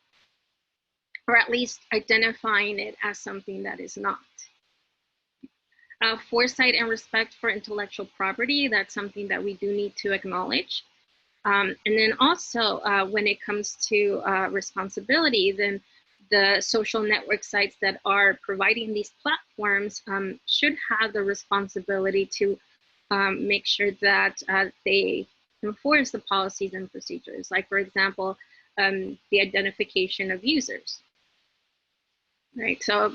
S2: or at least identifying it as something that is not. Foresight and respect for intellectual property, that's something that we do need to acknowledge. And then also when it comes to responsibility, then the social network sites that are providing these platforms should have the responsibility to make sure that they enforce the policies and procedures. Like, for example, the identification of users, right? So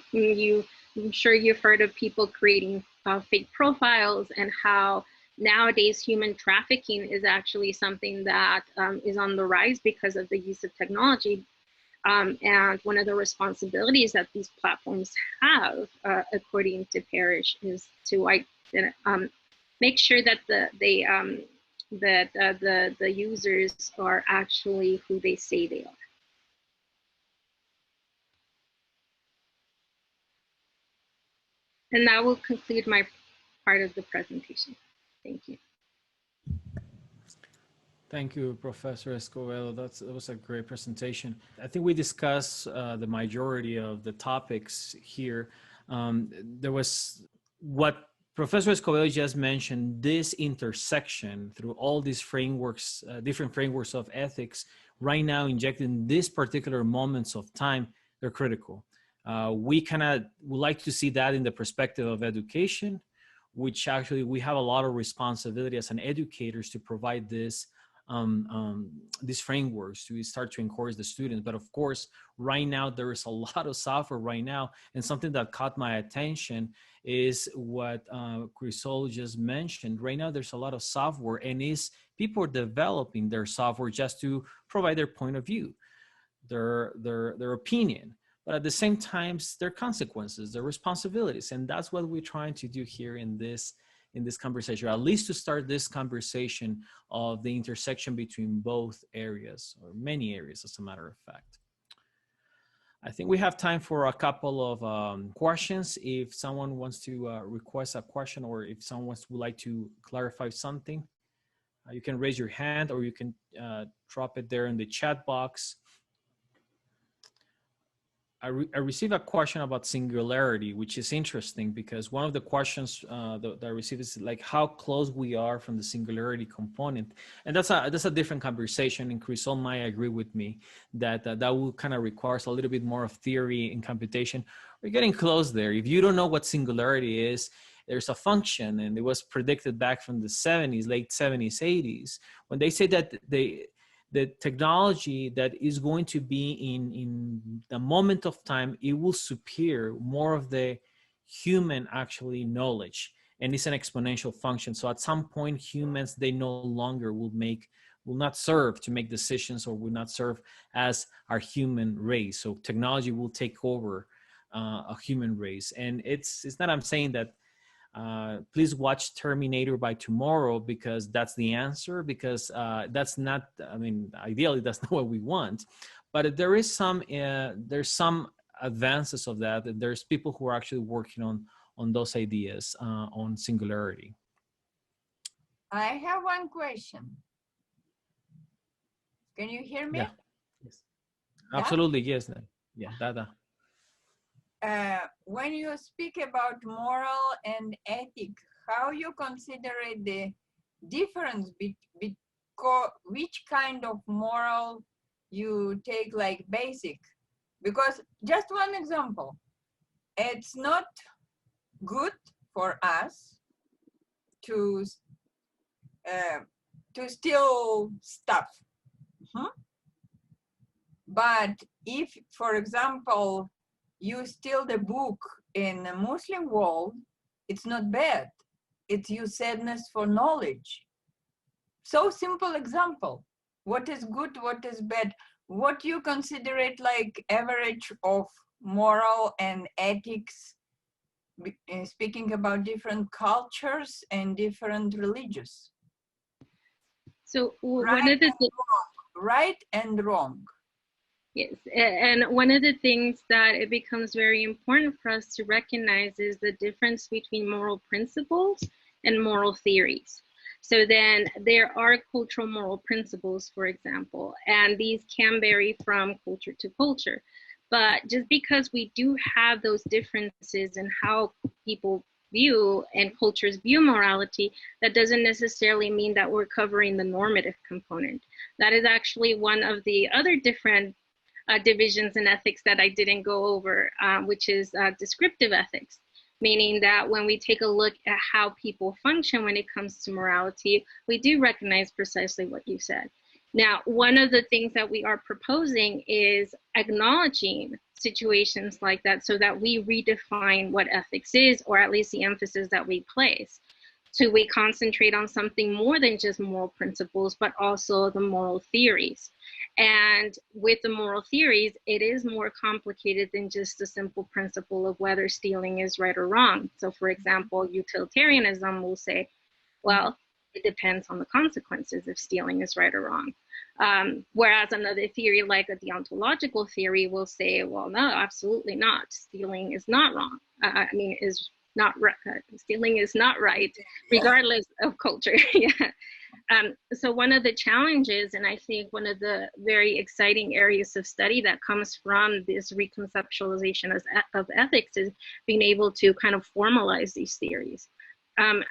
S2: I'm sure you've heard of people creating fake profiles, and how nowadays human trafficking is actually something that is on the rise because of the use of technology. And one of the responsibilities that these platforms have, according to Parrish, is to make sure that the users are actually who they say they are. And that will conclude my part of the presentation. Thank you.
S1: Thank you, Professor Escobedo. That was a great presentation. I think we discussed the majority of the topics here. There was what Professor Escobedo just mentioned, this intersection through all these frameworks, different frameworks of ethics, right now injected in these particular moments of time, they're critical. We kind of would like to see that in the perspective of education, which actually we have a lot of responsibility as an educators to provide this these frameworks to start to encourage the students. But of course, right now there is a lot of software right now, and something that caught my attention is what Crisol just mentioned. Right now, there's a lot of software, and people are developing their software just to provide their point of view, their opinion. But at the same time, their consequences, their responsibilities, and that's what we're trying to do here in this conversation, or at least to start this conversation of the intersection between both areas, or many areas, as a matter of fact. I think we have time for a couple of questions. If someone wants to request a question, or if someone would like to clarify something, you can raise your hand, or you can drop it there in the chat box. I received a question about singularity, which is interesting, because one of the questions that I received is like how close we are from the singularity component, and that's a different conversation. And Crisol might agree with me that that will kind of requires a little bit more of theory and computation. We're getting close there. If you don't know what singularity is, there's a function, and it was predicted back from the 70s, late 70s, 80s, when they say that the technology that is going to be in the moment of time, it will superior more of the human actually knowledge, and it's an exponential function. So at some point, humans, they no longer will not serve to make decisions, or will not serve as our human race. So technology will take over a human race. And it's not, I'm saying that please watch Terminator by tomorrow, because that's the answer, because that's not, I mean, ideally that's not what we want, but there is there's some advances of that. There's people who are actually working on those ideas on singularity.
S3: I have one question. Can you hear me?
S1: Yeah. Yes. Absolutely, yes. Yeah, Dada.
S3: When you speak about moral and ethic, how you consider the difference which kind of moral you take like basic? Because just one example, it's not good for us to steal stuff. But if, for example, you steal the book in a Muslim world, it's not bad. It's you sadness for knowledge. So simple example. What is good, what is bad? What you consider it like average of moral and ethics, speaking about different cultures and different religions?
S2: So one of the
S3: right and wrong.
S2: Yes, and one of the things that it becomes very important for us to recognize is the difference between moral principles and moral theories. So then there are cultural moral principles, for example, and these can vary from culture to culture. But just because we do have those differences in how people view and cultures view morality, that doesn't necessarily mean that we're covering the normative component. That is actually one of the other different divisions in ethics that I didn't go over, which is descriptive ethics, meaning that when we take a look at how people function when it comes to morality, we do recognize precisely what you said. Now, one of the things that we are proposing is acknowledging situations like that so that we redefine what ethics is, or at least the emphasis that we place. So we concentrate on something more than just moral principles, but also the moral theories. And with the moral theories, it is more complicated than just the simple principle of whether stealing is right or wrong. So for example, utilitarianism will say, well, it depends on the consequences if stealing is right or wrong. Whereas another theory like a deontological theory will say, well, no, absolutely not. Stealing is not wrong. Stealing is not right, regardless of culture. Yeah. So one of the challenges, and I think one of the very exciting areas of study that comes from this reconceptualization of ethics, is being able to kind of formalize these theories.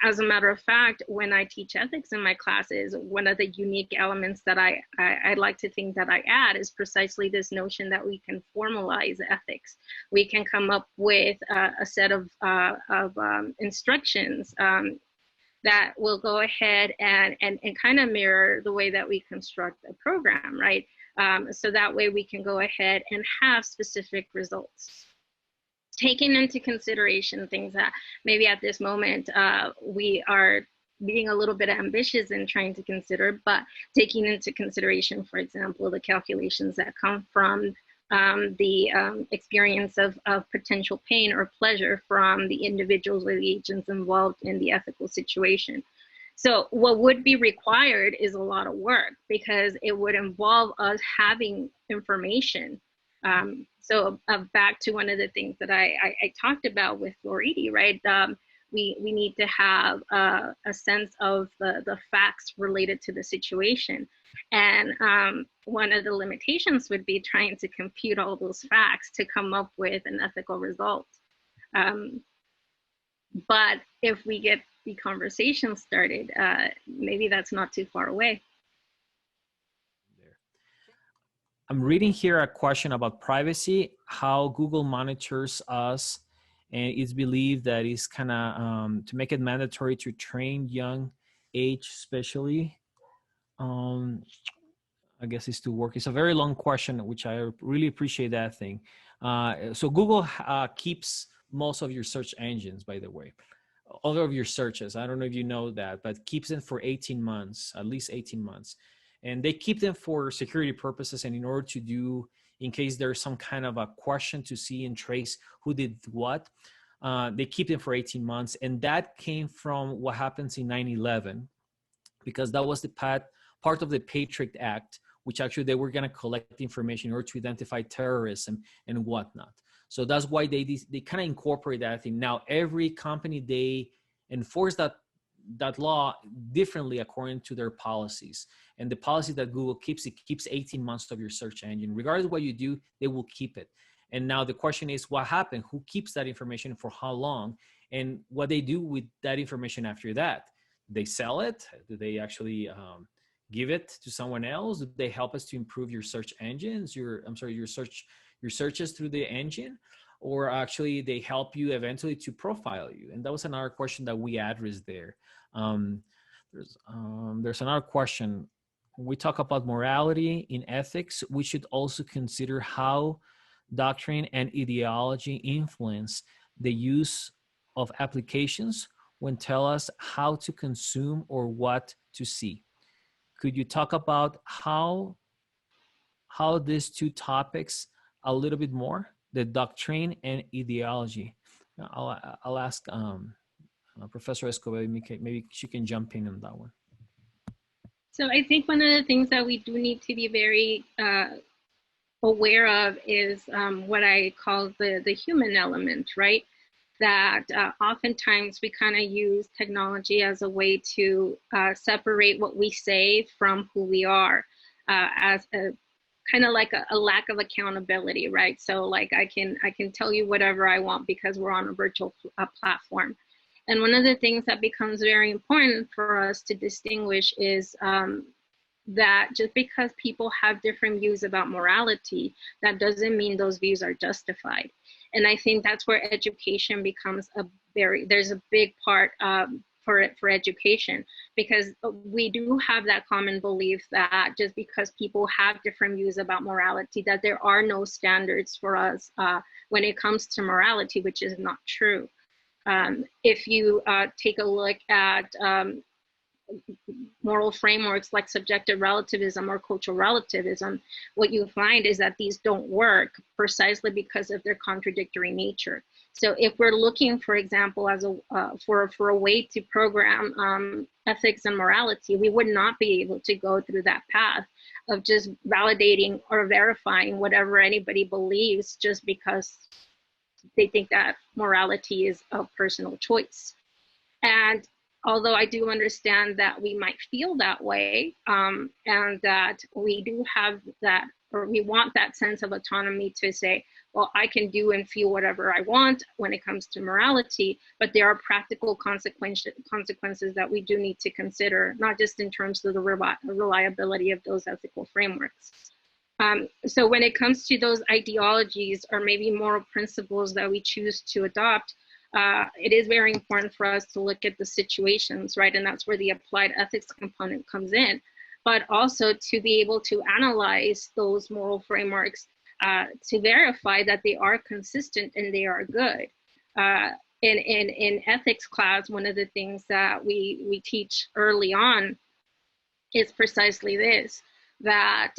S2: As a matter of fact, when I teach ethics in my classes, one of the unique elements that I like to think that I add is precisely this notion that we can formalize ethics. We can come up with a set of instructions that will go ahead and kind of mirror the way that we construct a program, right? So that way we can go ahead and have specific results, taking into consideration things that maybe at this moment we are being a little bit ambitious in trying to consider, but taking into consideration, for example, the calculations that come from the experience of potential pain or pleasure from the individuals or the agents involved in the ethical situation. So what would be required is a lot of work, because it would involve us having information. So back to one of the things that I talked about with Floridi, right? We need to have a sense of the facts related to the situation. And one of the limitations would be trying to compute all those facts to come up with an ethical result. But if we get the conversation started, maybe that's not too far away.
S1: I'm reading here a question about privacy, how Google monitors us, and it's believed that it's kind of to make it mandatory to train young age, especially. I guess it's to work. It's a very long question, which I really appreciate that thing. So Google keeps most of your search engines, by the way, all of your searches. I don't know if you know that, but keeps them for 18 months, at least 18 months. And they keep them for security purposes, and in order to do, in case there's some kind of a question to see and trace who did what, they keep them for 18 months. And that came from what happens in 9/11, because that was the part of the Patriot Act, which actually they were going to collect information in order to identify terrorism and whatnot. So that's why they kind of incorporate that thing. Now, every company, they enforce that law differently according to their policies. And the policy that Google keeps, it keeps 18 months of your search engine. Regardless of what you do, they will keep it. And now the question is, what happened? Who keeps that information for how long? And what they do with that information after that? They sell it? Do they actually give it to someone else? Do they help us to improve your search engines, your searches through the engine? Or actually they help you eventually to profile you? And that was another question that we addressed there. There's another question. When we talk about morality in ethics, we should also consider how doctrine and ideology influence the use of applications when tell us how to consume or what to see. Could you talk about how these two topics a little bit more, the doctrine and ideology? I'll ask Professor Escobedo, maybe she can jump in on that one.
S2: So I think one of the things that we do need to be very aware of is what I call the human element, right? That oftentimes we kind of use technology as a way to separate what we say from who we are, as a kind of like a lack of accountability, right? So like I can tell you whatever I want because we're on a virtual platform. And one of the things that becomes very important for us to distinguish is that just because people have different views about morality, that doesn't mean those views are justified. And I think that's where education becomes there's a big part for education, because we do have that common belief that just because people have different views about morality, that there are no standards for us when it comes to morality, which is not true. If you take a look at moral frameworks like subjective relativism or cultural relativism, what you find is that these don't work precisely because of their contradictory nature. So if we're looking, for example, as for a way to program ethics and morality, we would not be able to go through that path of just validating or verifying whatever anybody believes just because they think that morality is a personal choice. And although I do understand that we might feel that way, and that we do have that, or we want that sense of autonomy to say, well, I can do and feel whatever I want when it comes to morality, but there are practical consequences that we do need to consider, not just in terms of the reliability of those ethical frameworks. So when it comes to those ideologies or maybe moral principles that we choose to adopt, it is very important for us to look at the situations, right? And that's where the applied ethics component comes in, but also to be able to analyze those moral frameworks to verify that they are consistent and they are good. In ethics class, one of the things that we teach early on is precisely this, that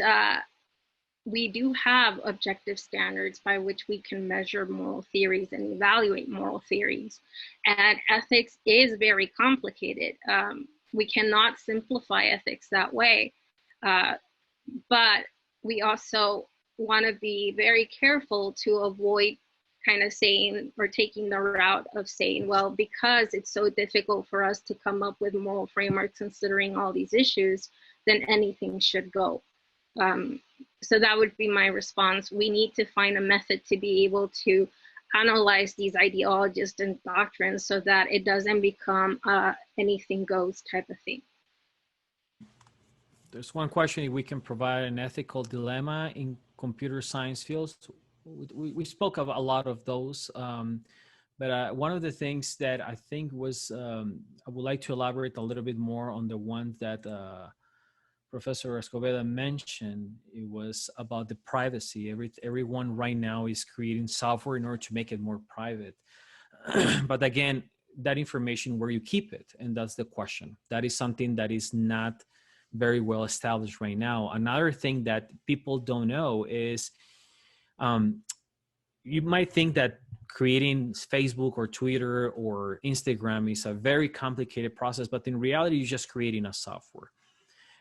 S2: we do have objective standards by which we can measure moral theories and evaluate moral theories. And ethics is very complicated. We cannot simplify ethics that way. But we also want to be very careful to avoid kind of saying or taking the route of saying, well, because it's so difficult for us to come up with moral frameworks considering all these issues, then anything should go. So that would be my response. We need to find a method to be able to analyze these ideologies and doctrines so that it doesn't become anything goes type of thing.
S1: There's one question: if we can provide an ethical dilemma in computer science fields. We spoke of a lot of those, but one of the things that I think was, I would like to elaborate a little bit more on the one that Professor Escobedo mentioned. It was about the privacy. Everyone right now is creating software in order to make it more private. But again, that information, where you keep it, and that's the question. That is something that is not very well established right now. Another thing that people don't know is, you might think that creating Facebook or Twitter or Instagram is a very complicated process, but in reality, you're just creating a software.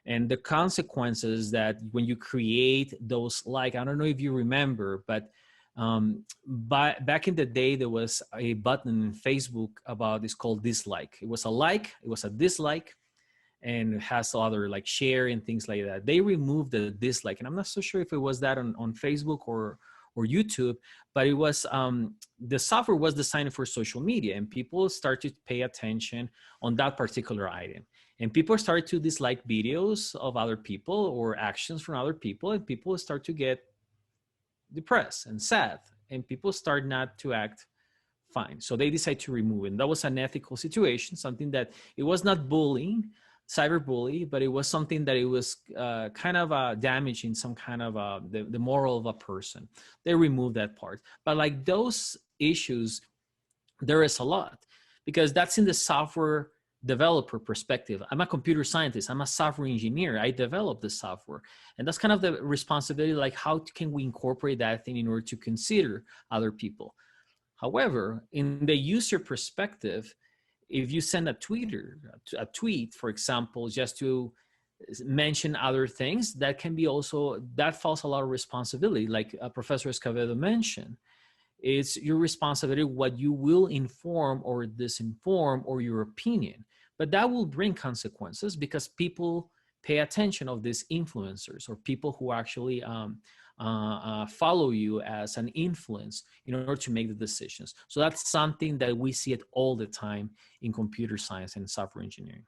S1: And the consequences that when you create those, like, I don't know if you remember, but back in the day, there was a button in Facebook about, it's called dislike. It was a like, it was a dislike, and it has other like share and things like that. They removed the dislike, and I'm not so sure if it was that on Facebook or YouTube, but it was, the software was designed for social media, and people started to pay attention on that particular item. And people start to dislike videos of other people or actions from other people, and people start to get depressed and sad, and people start not to act fine. So they decide to remove it. And that was an ethical situation, something that it was not bullying, cyberbully, but it was something that it was kind of damaging some kind of the moral of a person. They removed that part. But like those issues, there is a lot, because that's in the software developer perspective. I'm a computer scientist, I'm a software engineer, I develop the software. And that's kind of the responsibility, like how can we incorporate that thing in order to consider other people. However, in the user perspective, if you send a tweet, for example, just to mention other things, that can be also, that falls a lot of responsibility. Like Professor Escobedo mentioned, it's your responsibility what you will inform or disinform, or your opinion. But that will bring consequences, because people pay attention of these influencers, or people who actually follow you as an influence in order to make the decisions. So that's something that we see it all the time in computer science and software engineering.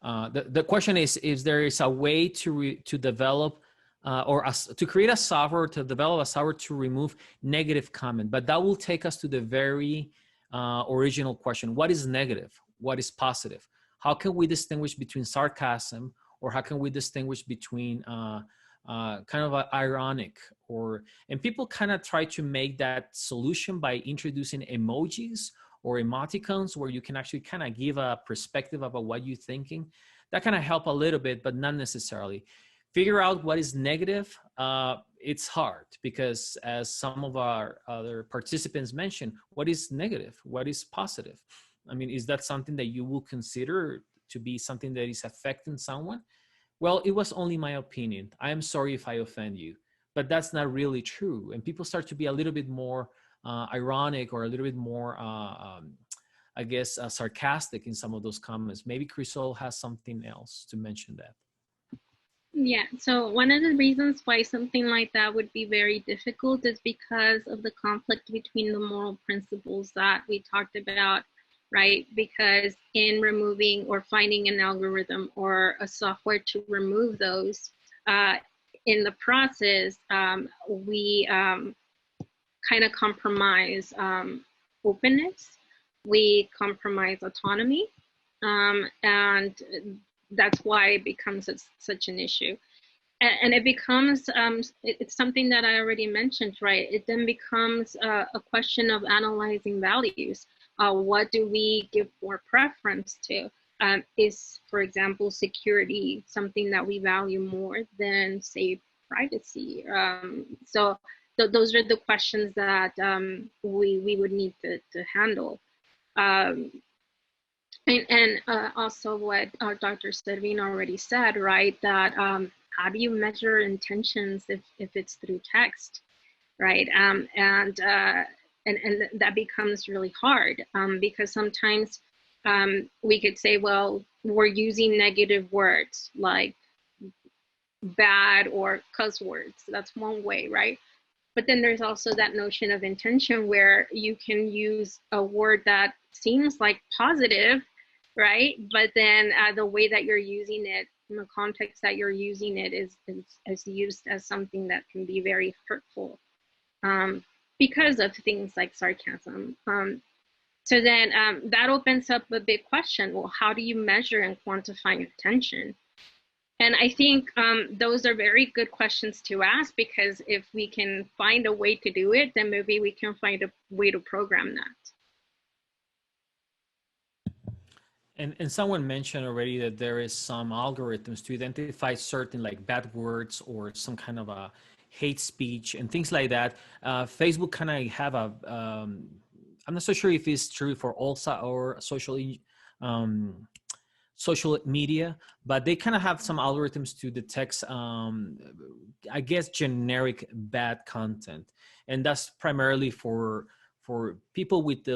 S1: The question is there is a way to develop to create a software, to develop a software to remove negative comment, but that will take us to the very original question: what is negative? What is positive? How can we distinguish between sarcasm, or how can we distinguish between kind of ironic, and people kind of try to make that solution by introducing emojis or emoticons, where you can actually kind of give a perspective about what you're thinking. That kind of help a little bit, but not necessarily. Figure out what is negative. It's hard, because as some of our other participants mentioned, what is negative? What is positive? I mean, is that something that you will consider to be something that is affecting someone? Well, it was only my opinion. I am sorry if I offend you, but that's not really true. And people start to be a little bit more ironic, or a little bit more, I guess, sarcastic in some of those comments. Maybe Crisol has something else to mention that.
S2: Yeah, so one of the reasons why something like that would be very difficult is because of the conflict between the moral principles that we talked about, right? Because in removing or finding an algorithm or a software to remove those, in the process, we kind of compromise openness, we compromise autonomy, and that's why it becomes such an issue. And it becomes, it's something that I already mentioned, right? It then becomes a question of analyzing values. What do we give more preference to? Is, for example, security something that we value more than, say, privacy? So those are the questions that we would need to handle. And also what Dr. Servin already said, right, that how do you measure intentions if it's through text, right? And that becomes really hard because sometimes we could say, well, we're using negative words like bad or cuss words. That's one way, right? But then there's also that notion of intention where you can use a word that seems like positive, right? But then the way that you're using it, in the context that you're using it, is used as something that can be very hurtful because of things like sarcasm. So then that opens up a big question. Well, how do you measure and quantify intention? And I think those are very good questions to ask, because if we can find a way to do it, then maybe we can find a way to program that.
S1: And someone mentioned already that there is some algorithms to identify certain like bad words or some kind of a hate speech and things like that. Facebook kind of have a, I'm not so sure if it's true for all or social media, but they kind of have some algorithms to detect, I guess, generic bad content. And that's primarily for people with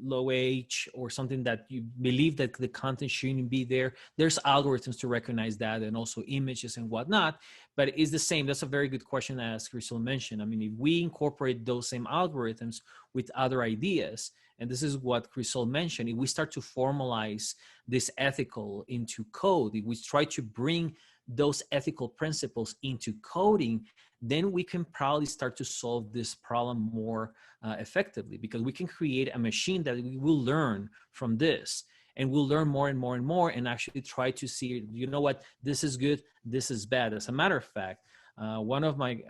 S1: low age or something that you believe that the content shouldn't be there. There's algorithms to recognize that, and also images and whatnot. But it's the same. That's a very good question, as Crystal mentioned. I mean, if we incorporate those same algorithms with other ideas, and this is what Crystal mentioned, if we start to formalize this ethical into code, if we try to bring those ethical principles into coding, then we can probably start to solve this problem more effectively, because we can create a machine that we will learn from this, and we'll learn more and more and more, and actually try to see, you know what, this is good, this is bad. As a matter of fact, one of my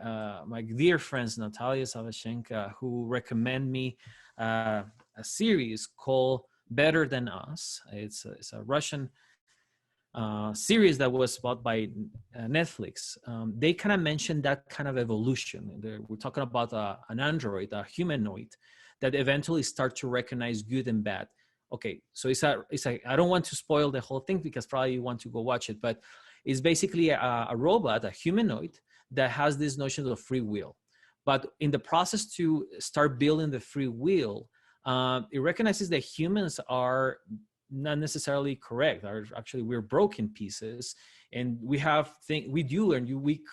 S1: my dear friends, Natalia Savashenko, who recommended me a series called Better Than Us. It's a Russian series that was bought by Netflix. They kind of mentioned that kind of evolution. We're talking about an android, a humanoid, that eventually start to recognize good and bad. Okay, so it's a I don't want to spoil the whole thing, because probably you want to go watch it, but it's basically a robot, a humanoid, that has this notion of free will. But in the process to start building the free will, it recognizes that humans are not necessarily correct. Actually, we're broken pieces, and we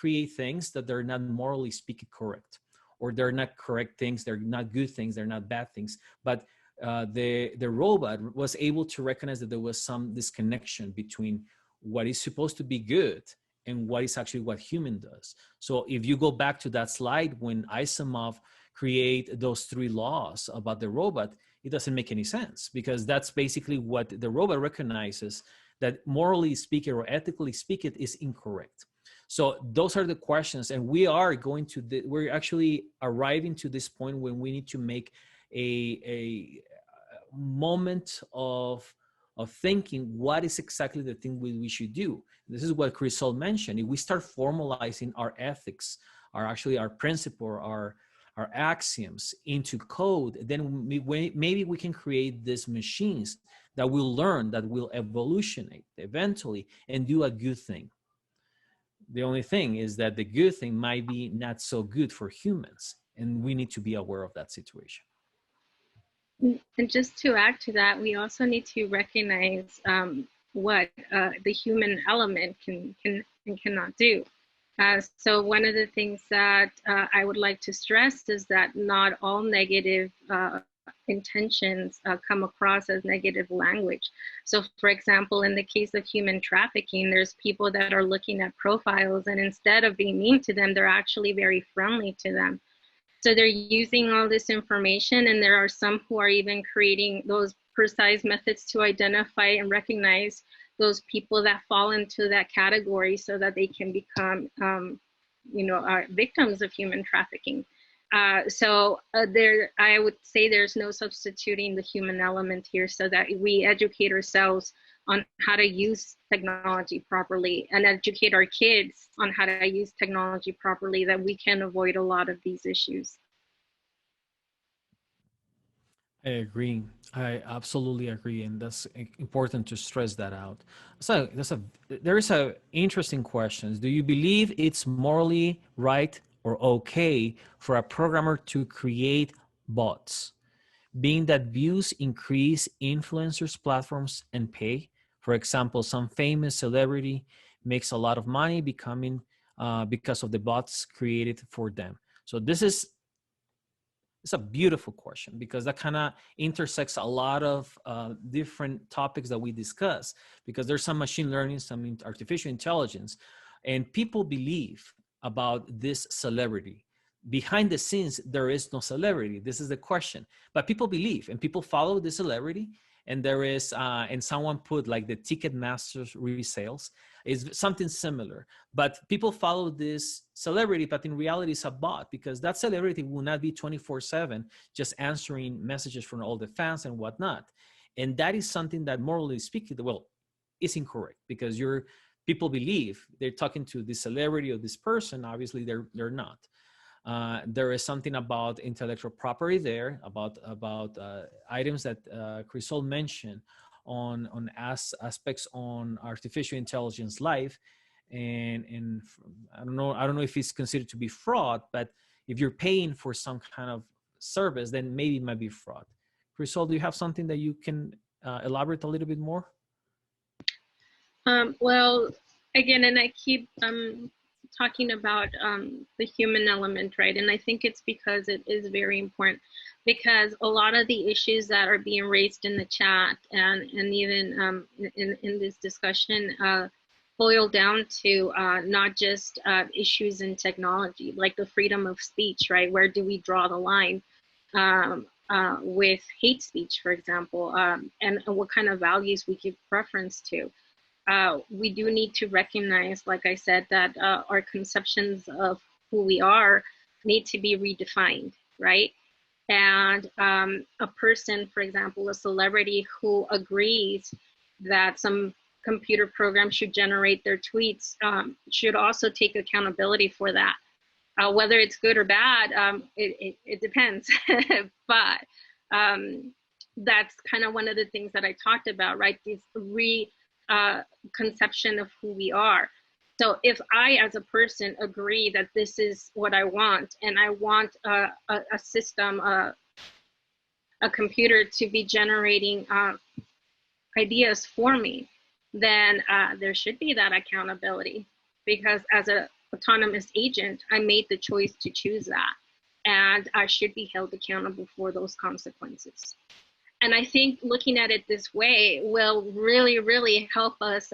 S1: create things that they're not morally speaking correct, or they're not correct things, they're not good things, they're not bad things. But the robot was able to recognize that there was some disconnection between what is supposed to be good and what is actually what human does. So if you go back to that slide when Asimov create those 3 laws about the robot, it doesn't make any sense, because that's basically what the robot recognizes, that morally speaking or ethically speaking is incorrect. So those are the questions, and we're actually arriving to this point when we need to make a moment of thinking what is exactly the thing we should do. This is what Crystal mentioned. If we start formalizing our ethics, our principle, our axioms into code, then maybe we can create these machines that will learn, that will evolutionate eventually and do a good thing. The only thing is that the good thing might be not so good for humans, and we need to be aware of that situation.
S2: And just to add to that, we also need to recognize what the human element can and cannot do. So one of the things that I would like to stress is that not all negative intentions come across as negative language. So for example, in the case of human trafficking, there's people that are looking at profiles, and instead of being mean to them, they're actually very friendly to them. So they're using all this information, and there are some who are even creating those precise methods to identify and recognize those people that fall into that category so that they can become, victims of human trafficking. I would say there's no substituting the human element here, so that we educate ourselves on how to use technology properly and educate our kids on how to use technology properly, that we can avoid a lot of these issues.
S1: I agree. I absolutely agree, and that's important to stress that out. So there is a interesting question. Do you believe it's morally right or okay for a programmer to create bots, being that views increase influencers, platforms, and pay? For example, some famous celebrity makes a lot of money becoming because of the bots created for them. So this is it's a beautiful question, because that kind of intersects a lot of different topics that we discuss, because there's some machine learning, some artificial intelligence, and people believe about this celebrity. Behind the scenes, there is no celebrity. This is the question. But people believe and people follow the celebrity. And there is, and someone put like the Ticketmaster's resales is something similar. But people follow this celebrity, but in reality, it's a bot, because that celebrity will not be 24/7 just answering messages from all the fans and whatnot. And that is something that, morally speaking, well, is incorrect, because people believe they're talking to this celebrity or this person. Obviously, they're not. There is something about intellectual property there, about items that Crisol mentioned on aspects on artificial intelligence life, and I don't know if it's considered to be fraud, but if you're paying for some kind of service, then maybe it might be fraud. Crisol, do you have something that you can elaborate a little bit more?
S2: Well, again, and I keep talking about the human element, right? And I think it's because it is very important, because a lot of the issues that are being raised in the chat and even in this discussion boil down to not just issues in technology, like the freedom of speech, right? Where do we draw the line with hate speech, for example, and what kind of values we give preference to? We do need to recognize, like I said, that our conceptions of who we are need to be redefined, right? And a person, for example, a celebrity who agrees that some computer program should generate their tweets should also take accountability for that. Whether it's good or bad, it depends. But that's kind of one of the things that I talked about, right? This conception of who we are. So if I, as a person, agree that this is what I want, and I want a system, a computer to be generating ideas for me, then there should be that accountability, because as an autonomous agent, I made the choice to choose that, and I should be held accountable for those consequences. And I think looking at it this way will really, really help us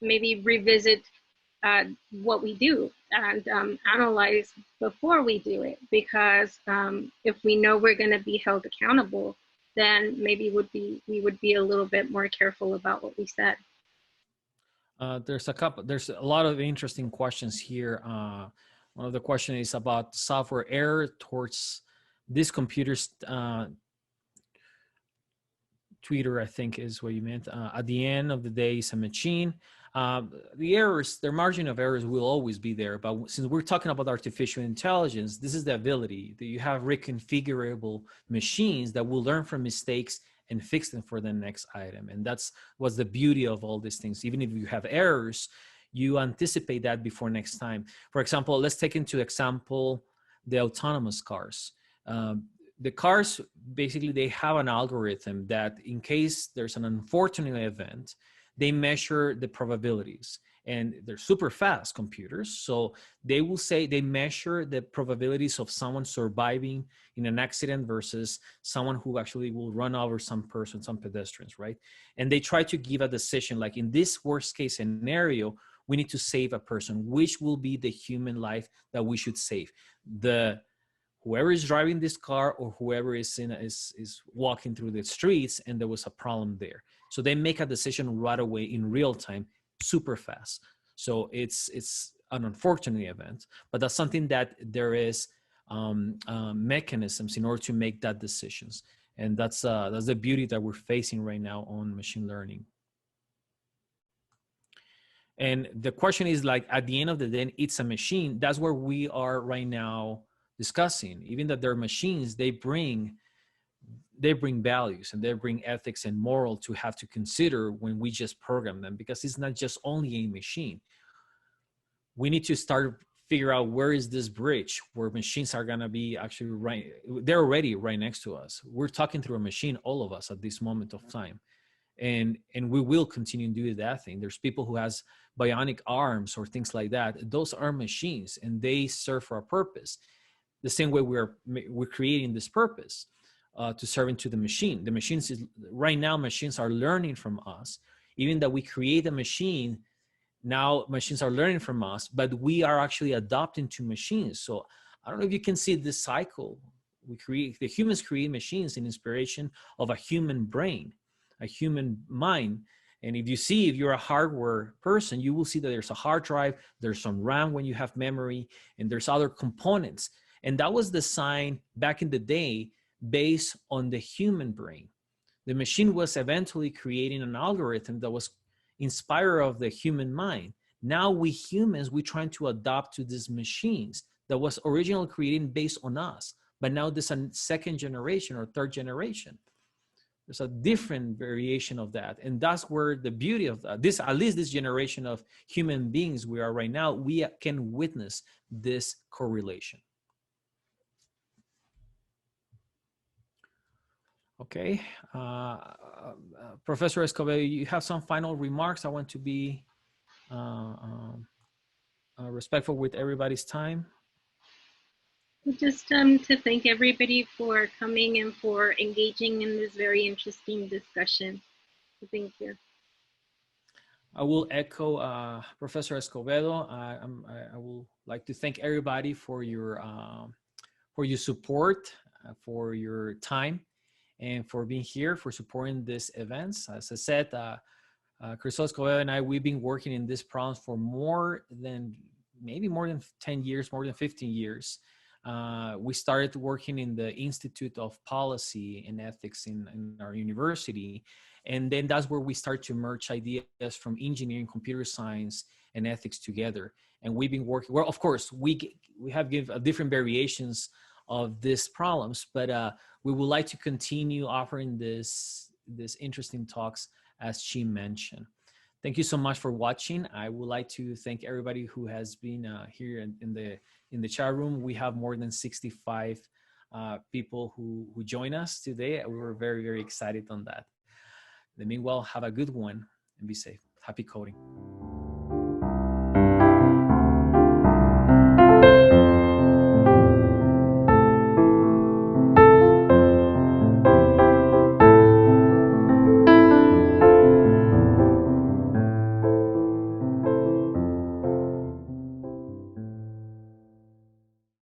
S2: maybe revisit what we do and analyze before we do it. Because if we know we're going to be held accountable, then maybe we would be a little bit more careful about what we said.
S1: There's a lot of interesting questions here. One of the questions is about software error towards these computers. Twitter, I think, is what you meant. At the end of the day, it's a machine. The errors, their margin of errors will always be there. But since we're talking about artificial intelligence, this is the ability that you have reconfigurable machines that will learn from mistakes and fix them for the next item. And that's what's the beauty of all these things. Even if you have errors, you anticipate that before next time. For example, let's take into example the autonomous cars. The cars, basically, they have an algorithm that in case there's an unfortunate event, they measure the probabilities. And they're super fast computers. So they will say they measure the probabilities of someone surviving in an accident versus someone who actually will run over some person, some pedestrians, right? And they try to give a decision, like in this worst case scenario, we need to save a person. Which will be the human life that we should save? whoever is driving this car or whoever is walking through the streets, and there was a problem there. So they make a decision right away in real time, super fast. So it's an unfortunate event, but that's something that there is mechanisms in order to make that decisions. And that's the beauty that we're facing right now on machine learning. And the question is, like, at the end of the day, it's a machine. That's where we are right now discussing. Even that they're machines, they bring values and they bring ethics and moral to have to consider when we just program them, because it's not just only a machine. We need to start figure out where is this bridge where machines are going to be actually right. They're already right next to us. We're talking through a machine, all of us, at this moment of time. And we will continue to do that thing. There's people who has bionic arms or things like that. Those are machines and they serve for a purpose. The same way we're creating this purpose to serve into the machine. The machines right now, machines are learning from us. Even that we create a machine, now machines are learning from us, but we are actually adapting to machines. So I don't know if you can see this cycle. The humans create machines in inspiration of a human brain, a human mind. And if you're a hardware person, you will see that there's a hard drive, there's some RAM when you have memory, and there's other components. And that was designed back in the day based on the human brain. The machine was eventually creating an algorithm that was inspired of the human mind. Now we humans, we're trying to adapt to these machines that was originally created based on us. But now there's a second generation or third generation. There's a different variation of that. And that's where the beauty of this, at least this generation of human beings we are right now, we can witness this correlation. Okay. Professor Escobedo, you have some final remarks? I want to be respectful with everybody's time.
S2: Just to thank everybody for coming and for engaging in this very interesting discussion. Thank you.
S1: I will echo Professor Escobedo. I will like to thank everybody for your support, for your time, and for being here, for supporting these events. As I said, Cristóbal Escobedo and I, we've been working in this problem for maybe more than 10 years, more than 15 years. We started working in the Institute of Policy and Ethics in our university. And then that's where we start to merge ideas from engineering, computer science, and ethics together. And we've been working, well, of course, we have given different variations of these problems, but we would like to continue offering this interesting talks, as she mentioned. Thank you so much for watching. I would like to thank everybody who has been here in the chat room. We have more than 65 people who join us today. We were very, very excited on that. Meanwhile, have a good one and be safe. Happy coding.